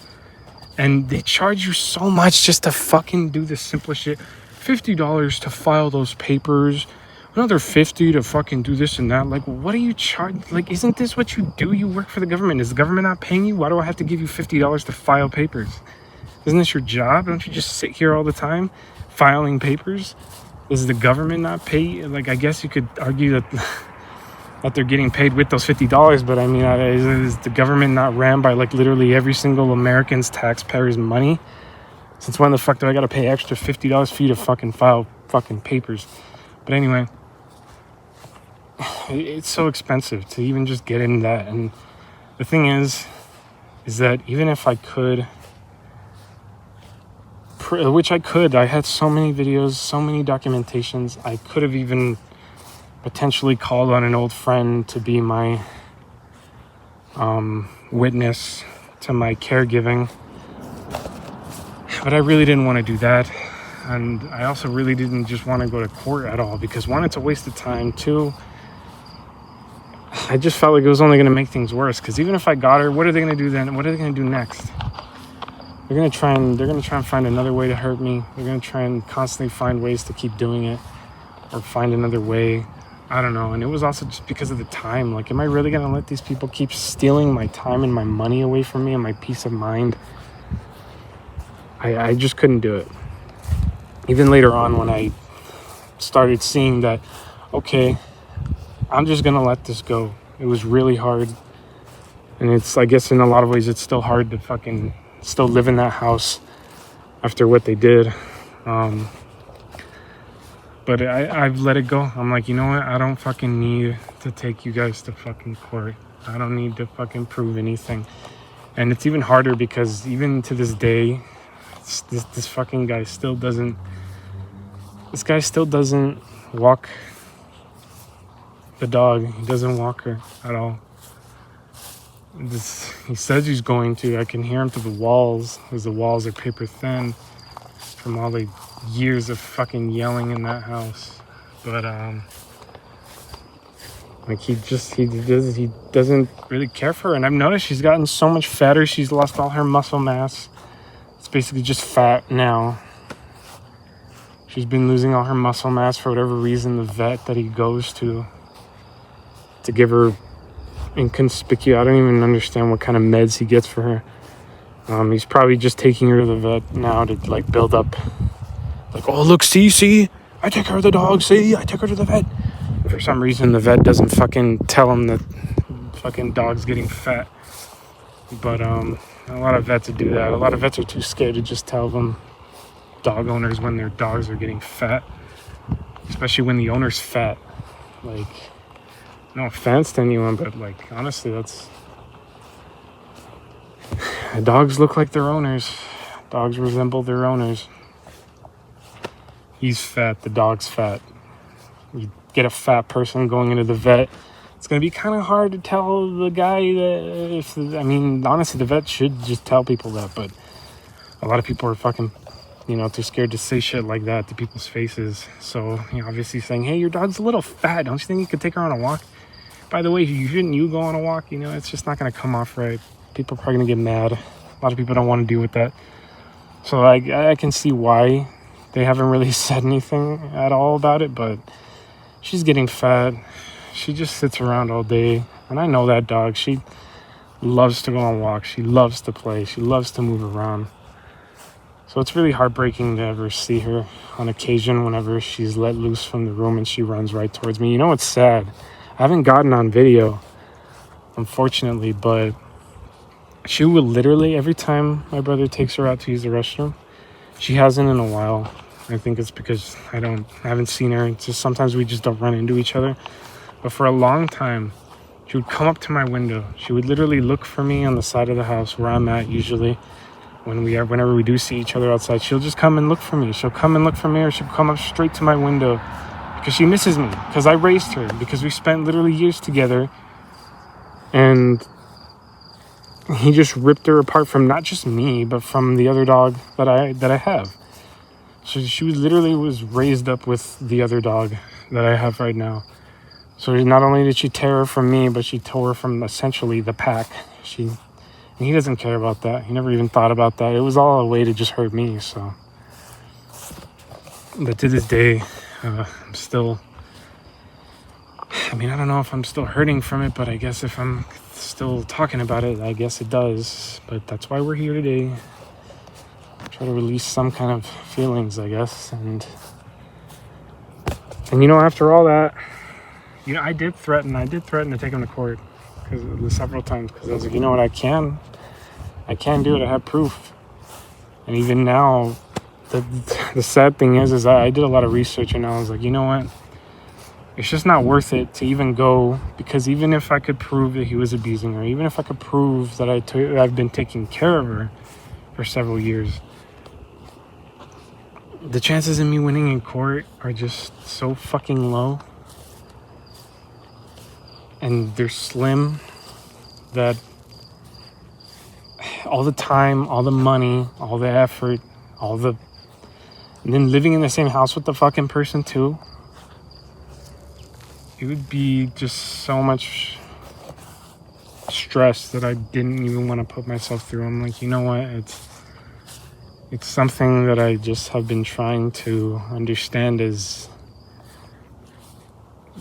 and they charge you so much just to fucking do the simplest shit. $50 to file those papers, another $50 to fucking do this and that. What are you charged? Isn't this what you do? You work for the government. Is the government not paying you? Why do I have to give you $50 to file papers? Isn't this your job? Don't you just sit here all the time filing papers? Does the government not pay? I guess you could argue that they're getting paid with those $50, but I mean, is the government not ran by literally every single American's taxpayers' money? Since when the fuck do I gotta pay extra $50 for you to fucking file fucking papers? But anyway, it's so expensive to even just get in that. And the thing is that even if I could, which I could, I had so many videos, so many documentations, I could have even potentially called on an old friend to be my witness to my caregiving. But I really didn't want to do that. And I also really didn't just want to go to court at all, because one, it's a waste of time. Two, I just felt like it was only going to make things worse, because even if I got her, what are they going to do then? What are they going to do next? They're going to try and find another way to hurt me. They're going to try and constantly find ways to keep doing it, or find another way. I don't know. And it was also just because of the time. Like, am I really going to let these people keep stealing my time and my money away from me and my peace of mind? I just couldn't do it. Even later on, when I started seeing that, okay, I'm just going to let this go. It was really hard. And it's, I guess in a lot of ways, it's still hard to fucking still live in that house after what they did. But I've let it go. I'm like, you know what? I don't fucking need to take you guys to fucking court. I don't need to fucking prove anything. And it's even harder because even to this day, this fucking guy still doesn't... This guy still doesn't walk the dog. He doesn't walk her at all. He says he's going to. I can hear him through the walls, because the walls are paper thin from all the years of fucking yelling in that house. But like he doesn't really care for her. And I've noticed she's gotten so much fatter. She's lost all her muscle mass. It's basically just fat now. She's been losing all her muscle mass for whatever reason. The vet that he goes to give her inconspicuous, I don't even understand what kind of meds he gets for her. He's probably just taking her to the vet now to like build up, like, oh look, see, I take care of the dog, see, I took her to the vet. For some reason the vet doesn't fucking tell him that fucking dog's getting fat. But a lot of vets do that. A lot of vets are too scared to just tell them, dog owners, when their dogs are getting fat, especially when the owner's fat. Like, no offense to anyone, but like, honestly, dogs look like their owners. Dogs resemble their owners. He's fat, the dog's fat. You get a fat person going into the vet, it's going to be kind of hard to tell the guy that, honestly, the vet should just tell people that, but a lot of people are fucking, too scared to say shit like that to people's faces. So, obviously saying, hey, your dog's a little fat. Don't you think you could take her on a walk? By the way, shouldn't you go on a walk? It's just not going to come off right. People are probably going to get mad. A lot of people don't want to deal with that. So I can see why they haven't really said anything at all about it, but she's getting fat. She just sits around all day. And I know that dog. She loves to go on walks. She loves to play. She loves to move around. So it's really heartbreaking to ever see her on occasion whenever she's let loose from the room and she runs right towards me. It's sad. I haven't gotten on video, unfortunately, but she will literally, every time my brother takes her out to use the restroom, she hasn't in a while. I think it's because I haven't seen her. It's just sometimes we just don't run into each other. But for a long time, she would come up to my window. She would literally look for me on the side of the house where I'm at usually. Whenever we do see each other outside, she'll just come and look for me. She'll come and look for me, or she'll come up straight to my window because she misses me, because I raised her, because we spent literally years together. And he just ripped her apart from not just me, but from the other dog that I have. So she was raised up with the other dog that I have right now. So not only did she tear her from me, but she tore her from essentially the pack. And he doesn't care about that. He never even thought about that. It was all a way to just hurt me, so. But to this day, I'm still... I don't know if I'm still hurting from it, but I guess if I'm still talking about it, I guess it does. But that's why we're here today. Try to release some kind of feelings, I guess. And after all that, I did threaten to take him to court several times, because I was like, you know what, I can do it. I have proof. And even now, the sad thing is I did a lot of research, and I was like, you know what, it's just not worth it to even go, because even if I could prove that he was abusing her, even if I could prove that I've been taking care of her for several years, the chances of me winning in court are just so fucking low. And they're slim, that all the time, all the money, all the effort, all the and then living in the same house with the fucking person too, it would be just so much stress that I didn't even want to put myself through. I'm like, you know what? It's something that I just have been trying to understand is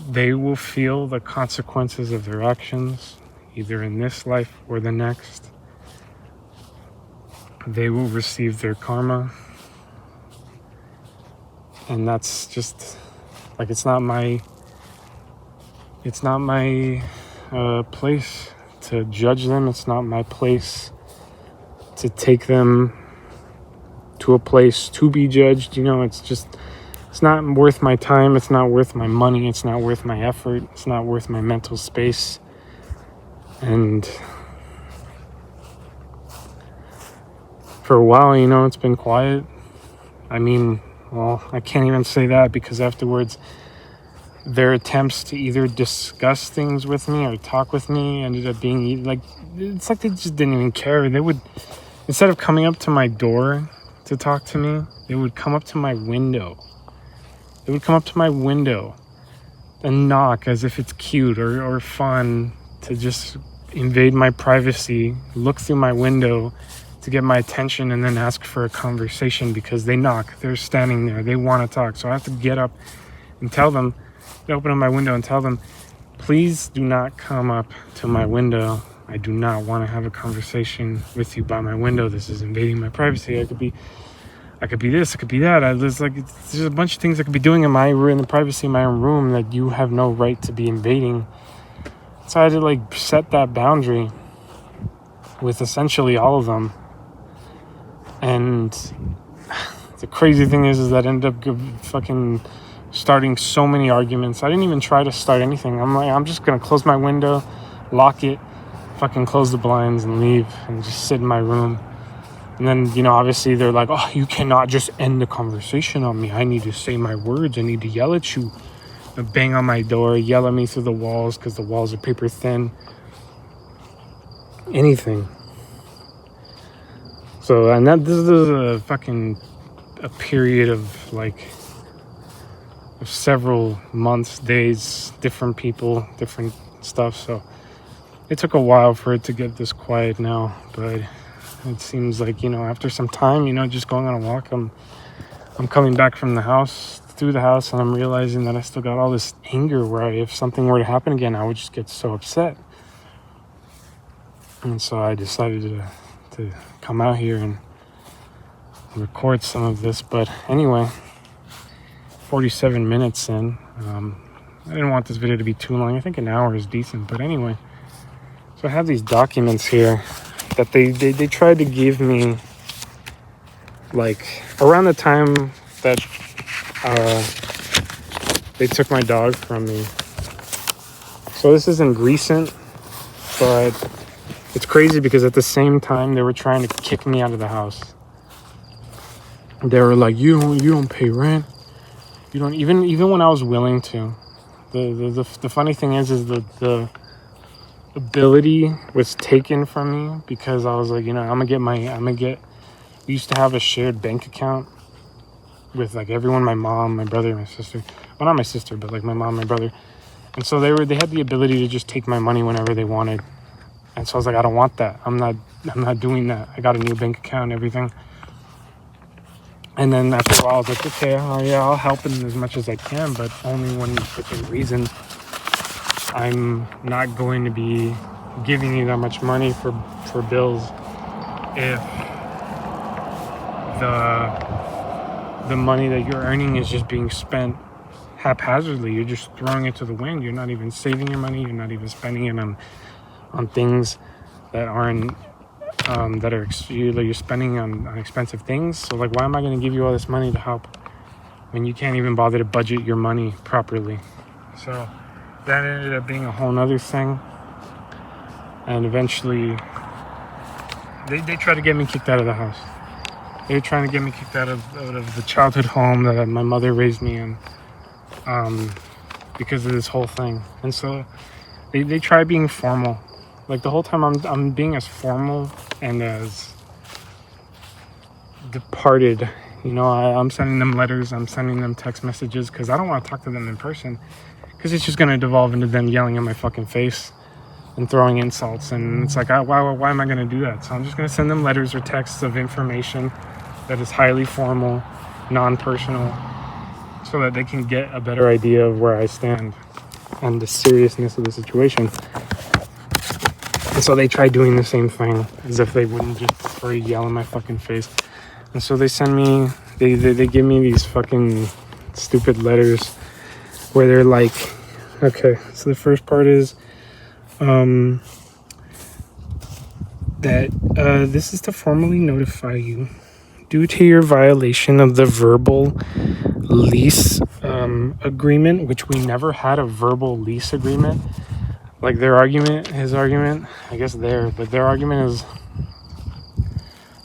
they will feel the consequences of their actions, either in this life or the next. They will receive their karma. And that's just like, it's not my place to judge them. It's not my place to take them to a place to be judged. You know, it's not worth my time. It's not worth my money. It's not worth my effort. It's not worth my mental space. And for a while, you know, it's been quiet. I mean, well, I can't even say that, because afterwards, their attempts to either discuss things with me or talk with me ended up being like, it's like they just didn't even care. They would, instead of coming up to my door to talk to me, they would come up to my window. They would come up to my window and knock as if it's cute or fun to just invade my privacy, look through my window to get my attention, and then ask for a conversation because they knock. They're standing there. They want to talk. So I have to get up and tell them, open up my window and tell them, please do not come up to my window. I do not want to have a conversation with you by my window. This is invading my privacy. I could be this, it could be that. There's a bunch of things I could be doing in the privacy of my own room that you have no right to be invading. So I had to set that boundary with essentially all of them. And the crazy thing is that I ended up fucking starting so many arguments. I didn't even try to start anything. I'm just gonna close my window, lock it, fucking close the blinds and leave and just sit in my room. And then, obviously they're like, oh, you cannot just end the conversation on me. I need to say my words. I need to yell at you. Bang on my door, yell at me through the walls because the walls are paper thin. Anything. So, and this is a period of several months, days, different people, different stuff. So it took a while for it to get this quiet now, but it seems like, after some time, just going on a walk, I'm coming back from through the house, and I'm realizing that I still got all this anger where if something were to happen again, I would just get so upset. And so I decided to come out here and record some of this. But anyway, 47 minutes in. I didn't want this video to be too long. I think an hour is decent. But anyway, so I have these documents here that they tried to give me around the time that they took my dog from me. So this isn't recent, but it's crazy because at the same time they were trying to kick me out of the house. They were like, you don't pay rent. You don't even when I was willing to. The funny thing is the ability was taken from me because I was like, we used to have a shared bank account with everyone, my mom, my brother, my sister. Well, not my sister, but my mom, my brother. And so they had the ability to just take my money whenever they wanted. And so I was like, I don't want that. I'm not doing that. I got a new bank account and everything. And then after a while, I was like, okay, I'll help in as much as I can, but only when within reason. I'm not going to be giving you that much money for bills if the money that you're earning is just being spent haphazardly. You're just throwing it to the wind. You're not even saving your money. You're not even spending it on things that aren't you're spending on expensive things. So why am I going to give you all this money to help when you can't even bother to budget your money properly? So that ended up being a whole nother thing. And eventually they tried to get me kicked out of the house. They were trying to get me kicked out of the childhood home that my mother raised me in, because of this whole thing. And so they try being formal. The whole time I'm being as formal and as departed You know, I'm sending them letters, I'm sending them text messages, because I don't want to talk to them in person, because it's just going to devolve into them yelling in my fucking face and throwing insults. And it's like, why am I going to do that? So I'm just going to send them letters or texts of information that is highly formal, non-personal, so that they can get a better idea of where I stand and the seriousness of the situation. And so they try doing the same thing, as if they wouldn't just prefer to yell in my fucking face. And so they send me, they give me these fucking stupid letters where they're like, okay, so the first part is that this is to formally notify you due to your violation of the verbal lease agreement, which we never had a verbal lease agreement. Like their argument, his argument, I guess but their argument is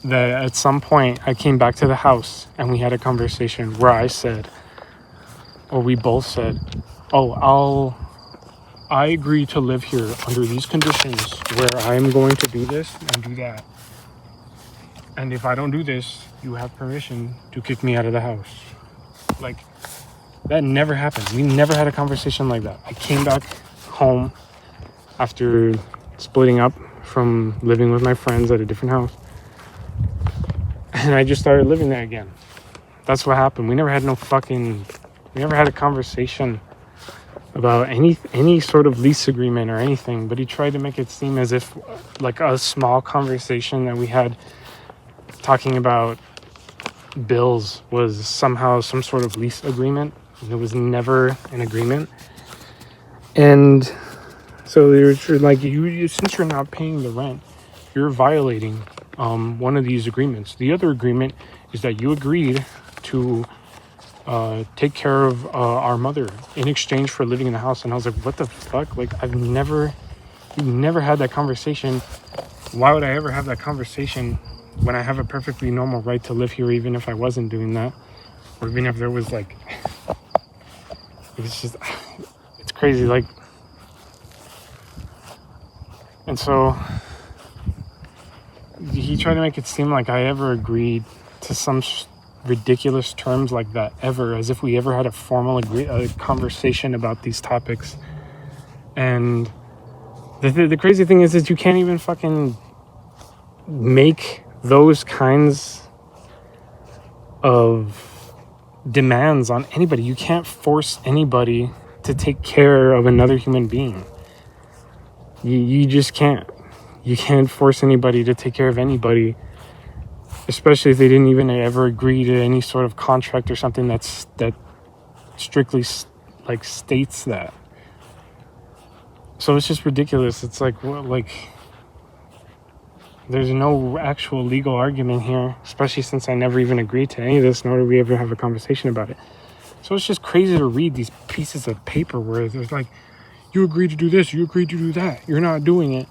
that at some point I came back to the house and we had a conversation where I said, or we both said, oh, I agree to live here under these conditions where I'm going to do this and do that. And if I don't do this, you have permission to kick me out of the house. Like, that never happened. We never had a conversation like that. I came back home after splitting up from living with my friends at a different house. And I just started living there again. That's what happened. We never had a conversation about any sort of lease agreement or anything, but he tried to make it seem as if like a small conversation that we had talking about bills was somehow some sort of lease agreement. It was never an agreement. And so they were like, you since you're not paying the rent, you're violating one of these agreements. The other agreement is that you agreed to take care of our mother in exchange for living in the house. And I was like, what the fuck? Like, you've never had that conversation. Why would I ever have that conversation when I have a perfectly normal right to live here, even if I wasn't doing that, or even if there was like, it's crazy. Like, and so he tried to make it seem like I ever agreed to some ridiculous terms like that ever, as if we ever had a formal conversation about these topics. And the crazy thing is that you can't even fucking make those kinds of demands on anybody. You can't force anybody to take care of another human being. You just can't. You can't force anybody to take care of anybody, especially if they didn't even ever agree to any sort of contract or something that strictly like states that. So it's just ridiculous. It's like, what, like, there's no actual legal argument here, especially since I never even agreed to any of this, nor did we ever have a conversation about it. So it's just crazy to read these pieces of paper where there's like, you agreed to do this, you agreed to do that, you're not doing it.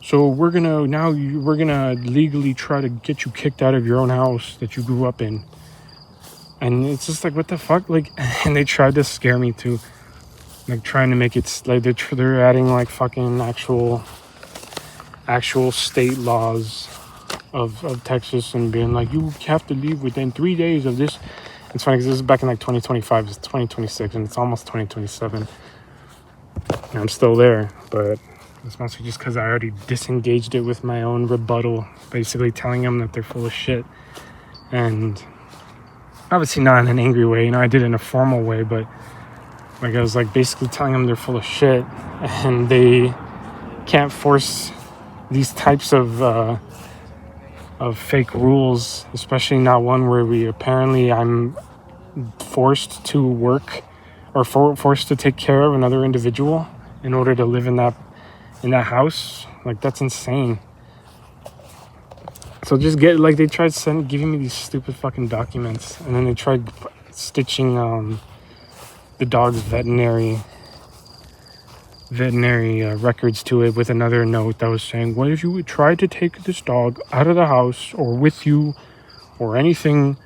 So we're gonna legally try to get you kicked out of your own house that you grew up in. And it's just like, what the fuck? Like, and they tried to scare me too, like trying to make it like they're adding like fucking actual state laws of Texas and being like, you have to leave within 3 days of this. It's funny because this is back in like 2025, it's 2026, and it's almost 2027. And I'm still there, but it's mostly just because I already disengaged it with my own rebuttal, basically telling them that they're full of shit. And obviously not in an angry way, you know, I did it in a formal way, but like I was like basically telling them they're full of shit and they can't force these types of fake rules, especially not one where I'm forced to work or forced to take care of another individual in order to live in that house. Like, that's insane. So just they tried giving me these stupid fucking documents, and then they tried stitching the dog's veterinary records to it with another note that was saying, what if you would try to take this dog out of the house or with you or anything,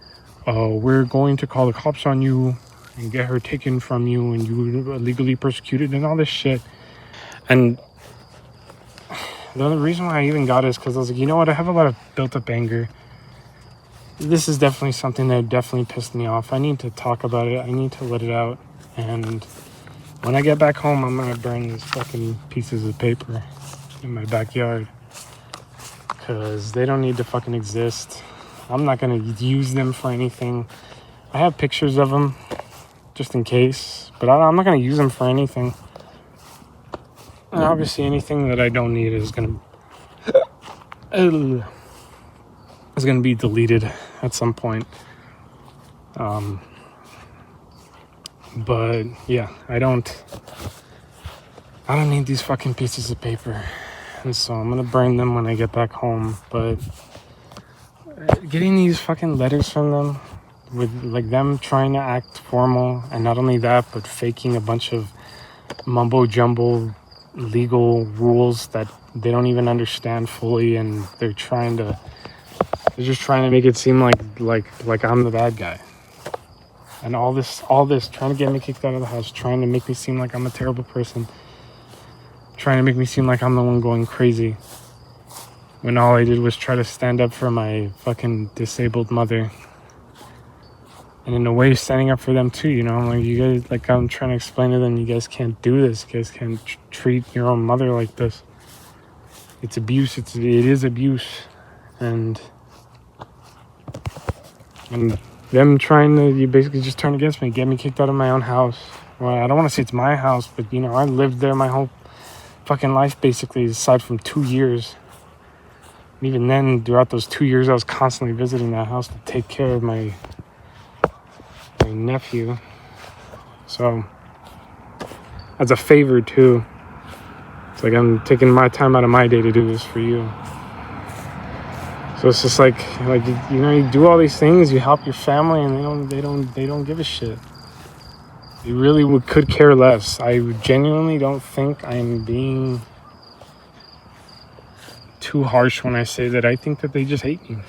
we're going to call the cops on you and get her taken from you, and you were illegally persecuted and all this shit. And the only reason why I even got it is because I was like, you know what, I have a lot of built up anger this is definitely something that definitely pissed me off. I need to talk about it. I need to let it out. And when I get back home, I'm gonna burn these fucking pieces of paper in my backyard. Because they don't need to fucking exist. I'm not gonna use them for anything. I have pictures of them, just in case. But I'm not gonna use them for anything. And obviously anything that I don't need is gonna be deleted at some point. But yeah, I don't need these fucking pieces of paper, and so I'm gonna burn them when I get back home. But getting these fucking letters from them with like them trying to act formal, and not only that, but faking a bunch of mumbo jumbo legal rules that they don't even understand fully, and they're just trying to make it seem like I'm the bad guy. And all this trying to get me kicked out of the house, trying to make me seem like I'm a terrible person, trying to make me seem like I'm the one going crazy, when all I did was try to stand up for my fucking disabled mother. And in a way, standing up for them too, you know. I'm like, you guys, like, I'm trying to explain to them, you guys can't do this. You guys can't treat your own mother like this. It's abuse. It is abuse. And them trying to, you basically just turn against me, get me kicked out of my own house. Well, I don't want to say it's my house, but, you know, I lived there my whole fucking life, basically, aside from 2 years. And even then, throughout those 2 years, I was constantly visiting that house to take care of my nephew. So, as a favor, too. It's like I'm taking my time out of my day to do this for you. So it's just like you know, you do all these things, you help your family, and they don't give a shit. They really could care less. I genuinely don't think I'm being too harsh when I say that I think that they just hate me.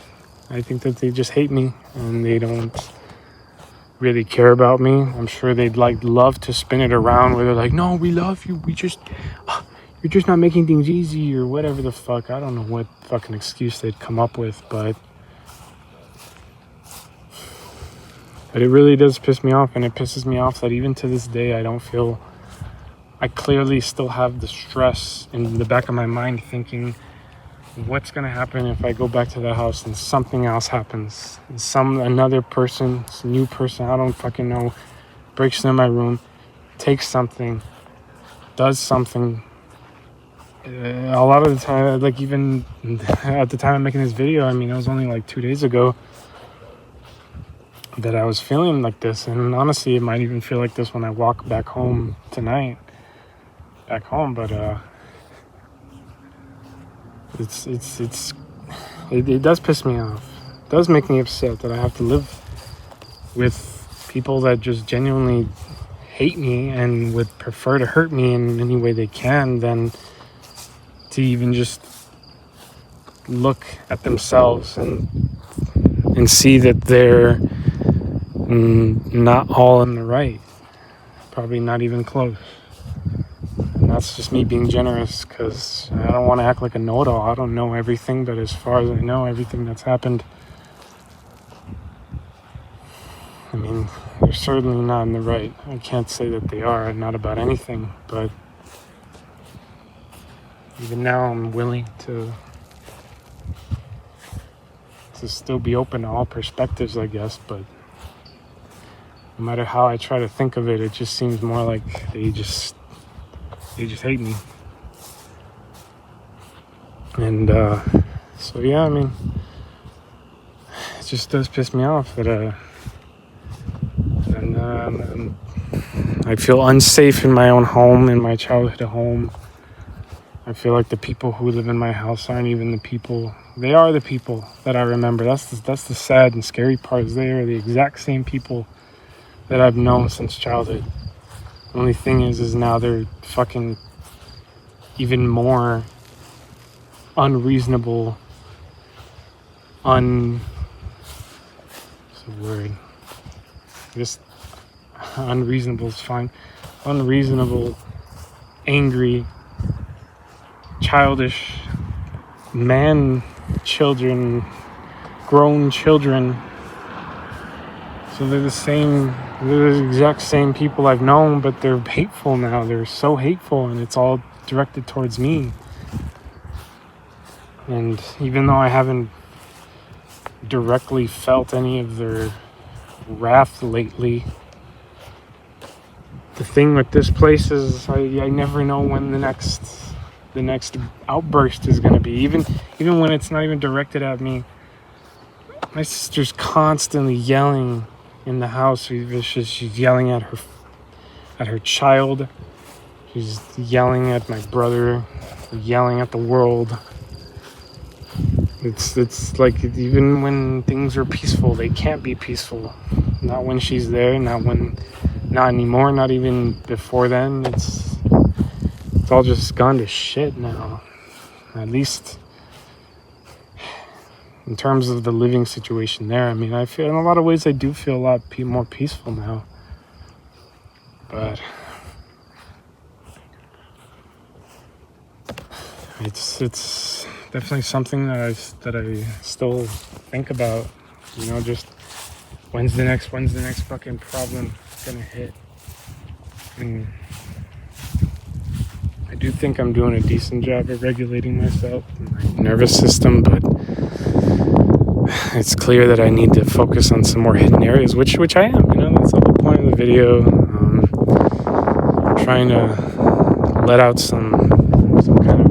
I think that they just hate me, and they don't really care about me. I'm sure they'd love to spin it around where they're like, no, we love you. You're just not making things easy, or whatever the fuck. I don't know what fucking excuse they'd come up with, but it really does piss me off. And it pisses me off that even to this day, I clearly still have the stress in the back of my mind, thinking, what's gonna happen if I go back to the house and something else happens? Another person, new person, I don't fucking know, breaks into my room, takes something, does something. A lot of the time, like, even at the time of making this video, I mean, it was only like 2 days ago that I was feeling like this. And honestly, it might even feel like this when I walk back home tonight, but it does piss me off. It does make me upset that I have to live with people that just genuinely hate me and would prefer to hurt me in any way they can than to even just look at themselves and see that they're not all in the right. Probably not even close. And that's just me being generous, because I don't want to act like a know-it-all. I don't know everything, but as far as I know, everything that's happened, I mean, they're certainly not in the right. I can't say that they are, not about anything, but even now I'm willing to still be open to all perspectives, I guess. But no matter how I try to think of it, it just seems more like they just hate me. And so yeah, I mean, it just does piss me off that I feel unsafe in my own home, in my childhood home. I feel like the people who live in my house aren't even the people. They are the people that I remember. That's the sad and scary part, is they are the exact same people that I've known since childhood. The only thing is now they're fucking even more unreasonable, what's the word? Just unreasonable is fine. Unreasonable, angry, childish children grown children. So they're the exact same people I've known, but they're hateful now. They're so hateful, and it's all directed towards me. And even though I haven't directly felt any of their wrath lately, the thing with this place is I never know when the next outburst is going to be. Even when it's not even directed at me. My sister's constantly yelling in the house. She's yelling at her child. She's yelling at my brother, yelling at the world. It's like even when things are peaceful, they can't be peaceful. Not when she's there, not anymore, not even before then. It's all just gone to shit now. At least in terms of the living situation there. I mean, I feel in a lot of ways I do feel a lot more peaceful now. But it's definitely something that I still think about. Just when's the next fucking problem gonna hit? And I do think I'm doing a decent job of regulating myself and my nervous system, but it's clear that I need to focus on some more hidden areas, which I am. That's the whole point of the video. I'm trying to let out some kind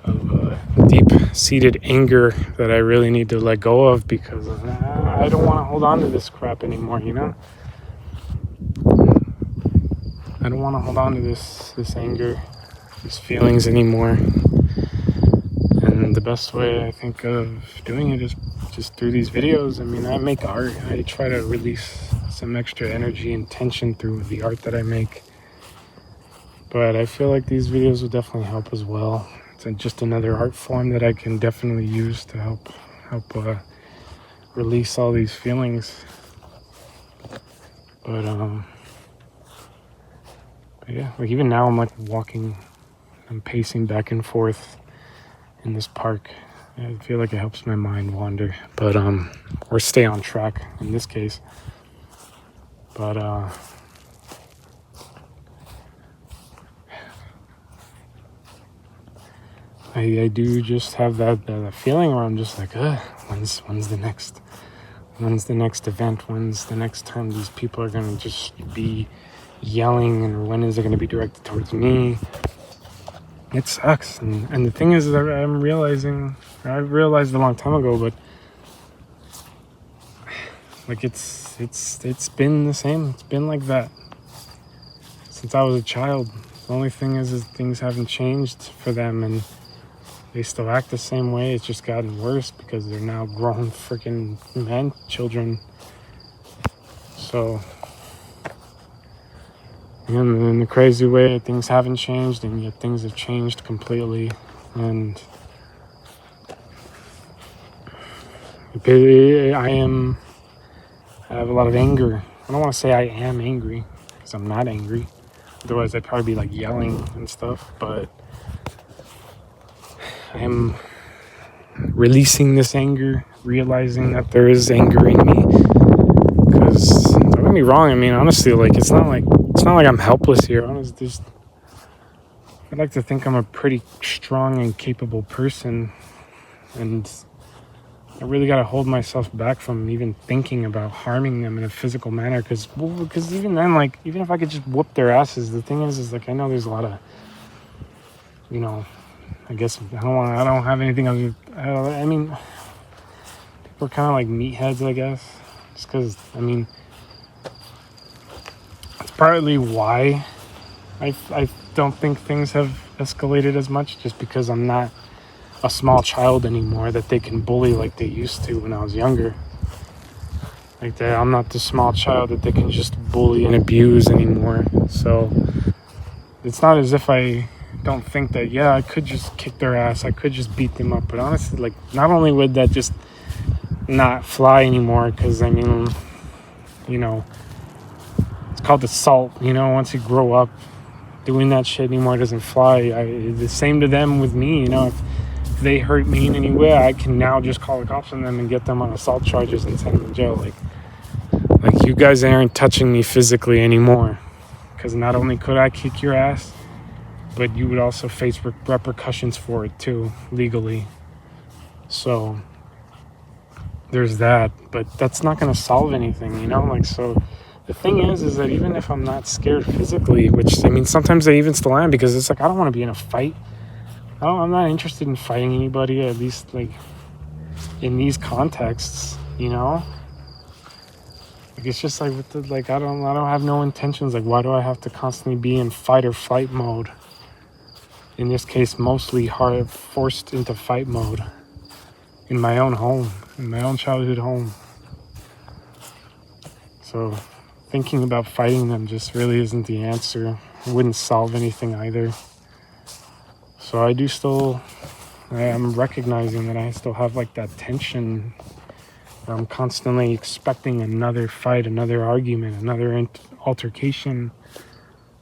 of deep-seated anger that I really need to let go of, because I don't want to hold on to this crap anymore. I don't want to hold on to this anger, these feelings anymore. And the best way I think of doing it is just through these videos. I mean, I make art. I try to release some extra energy and tension through the art that I make. But I feel like these videos will definitely help as well. It's just another art form that I can definitely use to help release all these feelings. But yeah, like even now I'm like I'm pacing back and forth in this park. I feel like it helps my mind wander, but or stay on track in this case. But I do just have that feeling where I'm just like, when's the next event? When's the next time these people are gonna just be yelling, and when is it gonna be directed towards me? It sucks. And the thing is that I realized a long time ago, but like it's been the same. It's been like that since I was a child. The only thing is things haven't changed for them, and they still act the same way. It's just gotten worse because they're now grown freaking children. So, and in the crazy way, things haven't changed, and yet things have changed completely. And I have a lot of anger. I don't want to say I am angry, because I'm not angry. Otherwise, I'd probably be like yelling and stuff. But I am releasing this anger, realizing that there is anger in me. Because don't get me wrong. I mean, honestly, like it's not like I'm helpless here. Honestly, I'd like to think I'm a pretty strong and capable person, and I really got to hold myself back from even thinking about harming them in a physical manner. Because even then, like, even if I could just whoop their asses, the thing is like, I know there's a lot of, I guess I don't have anything else. I mean, people are kind of like meatheads, I guess. Just because, I mean, it's partly why I don't think things have escalated as much, just because I'm not a small child anymore that they can bully like they used to when I was younger. Like that, I'm not the small child that they can just bully and abuse anymore. So it's not as if I don't think that, yeah, I could just kick their ass, I could just beat them up. But honestly, like, not only would that just not fly anymore, because I mean, it's called assault. Once you grow up, doing that shit anymore doesn't fly. The same to them with me. If if they hurt me in any way, I can now just call the cops on them and get them on assault charges and send them to jail. Like you guys aren't touching me physically anymore, because not only could I kick your ass, but you would also face repercussions for it too, legally. So there's that, but that's not going to solve anything, you know? Like, so the thing is that even if I'm not scared physically, which, I mean, sometimes I even still am, because it's like, I don't want to be in a fight. I'm not interested in fighting anybody, at least, like, in these contexts, you know? Like, it's just like, with the, like, I don't have no intentions. Like, why do I have to constantly be in fight or flight mode? In this case, mostly forced into fight mode in my own home, in my own childhood home. So thinking about fighting them just really isn't the answer. It wouldn't solve anything either. So I am recognizing that I still have like that tension. I'm constantly expecting another fight, another argument, another altercation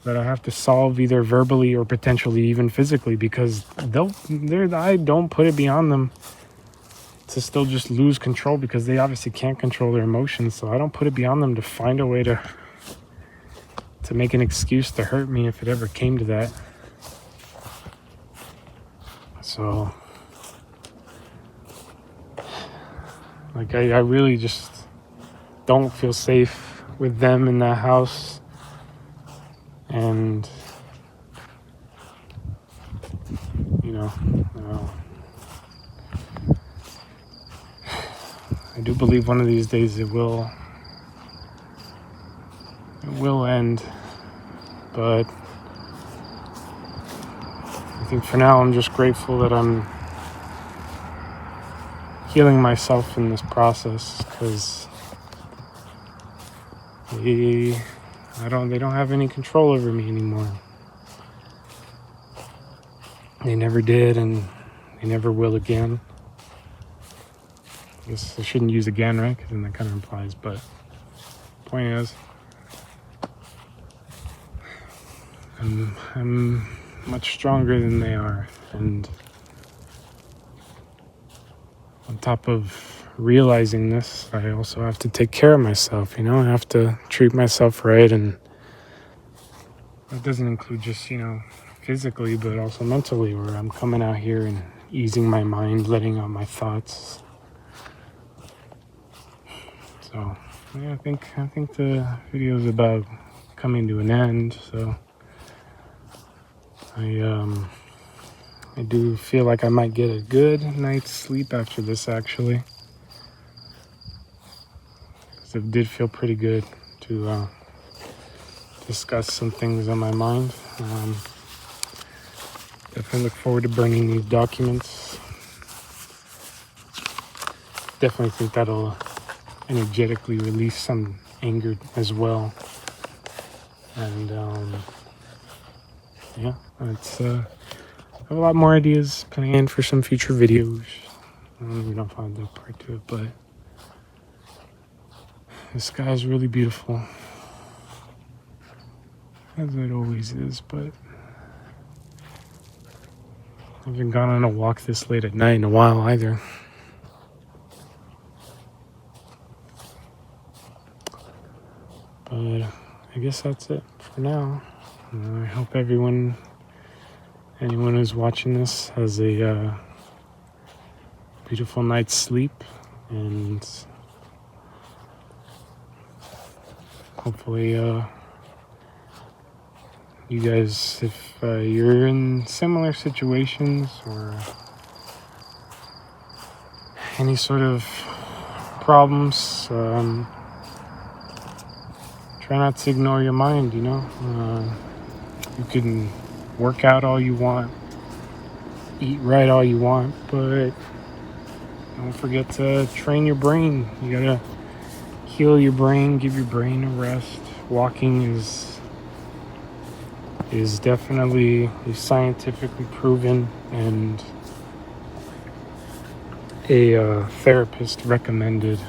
that I have to solve either verbally or potentially even physically, because I don't put it beyond them to still just lose control, because they obviously can't control their emotions. So I don't put it beyond them to find a way to make an excuse to hurt me if it ever came to that. So, like, I really just don't feel safe with them in that house. And, you know, I do believe one of these days it will end, but I think for now I'm just grateful that I'm healing myself in this process, because they don't have any control over me anymore. They never did, and they never will again. I guess I shouldn't use again, right? Because then that kind of implies, but the point is, I'm much stronger than they are, and on top of realizing this, I also have to take care of myself, you know? I have to treat myself right, and that doesn't include just, you know, physically, but also mentally, where I'm coming out here and easing my mind, letting out my thoughts. So, yeah, I think the video is about coming to an end, so I do feel like I might get a good night's sleep after this, actually. Because it did feel pretty good to discuss some things on my mind. Definitely look forward to burning these documents. Definitely think that'll energetically release some anger as well. And yeah, it's I have a lot more ideas planned for some future videos. We don't find that part to it, but the sky is really beautiful, as it always is. But I haven't gone on a walk this late at night in a while either. But I guess that's it for now. I hope anyone who's watching this has a beautiful night's sleep, and hopefully you guys, if you're in similar situations or any sort of problems, try not to ignore your mind, you know. You can work out all you want, eat right all you want, but don't forget to train your brain. You gotta heal your brain, give your brain a rest. Walking is definitely scientifically proven, and a therapist recommended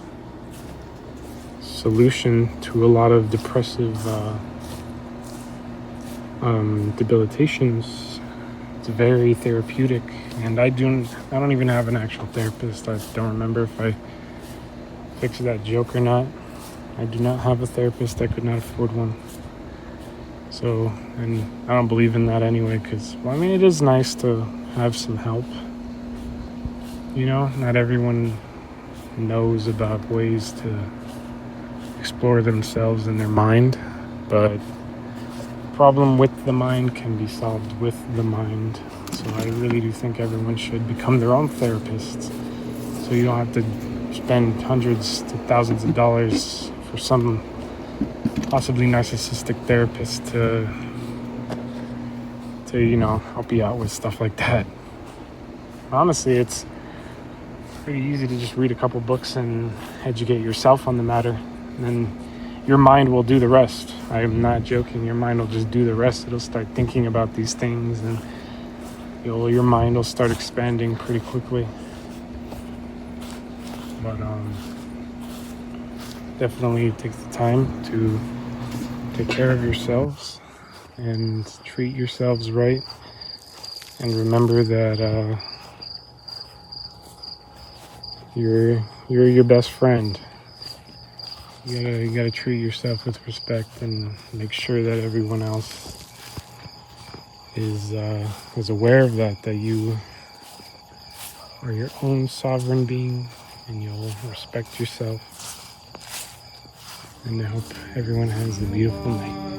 solution to a lot of depressive debilitations. It's very therapeutic, and I don't even have an actual therapist. I don't remember if I fixed that joke or not. I do not have a therapist. I could not afford one. So, and I don't believe in that anyway, because, well, I mean, it is nice to have some help. You know, not everyone knows about ways to explore themselves and their mind, but problem with the mind can be solved with the mind. So I really do think everyone should become their own therapist, so you don't have to spend hundreds to thousands of dollars for some possibly narcissistic therapist to help you out with stuff like that. Honestly, it's pretty easy to just read a couple books and educate yourself on the matter, and then your mind will do the rest. I am not joking. Your mind will just do the rest. It'll start thinking about these things, and your mind will start expanding pretty quickly. But definitely take the time to take care of yourselves and treat yourselves right, and remember that you're your best friend. You gotta treat yourself with respect and make sure that everyone else is aware of that you are your own sovereign being, and you'll respect yourself. And I hope everyone has a beautiful night.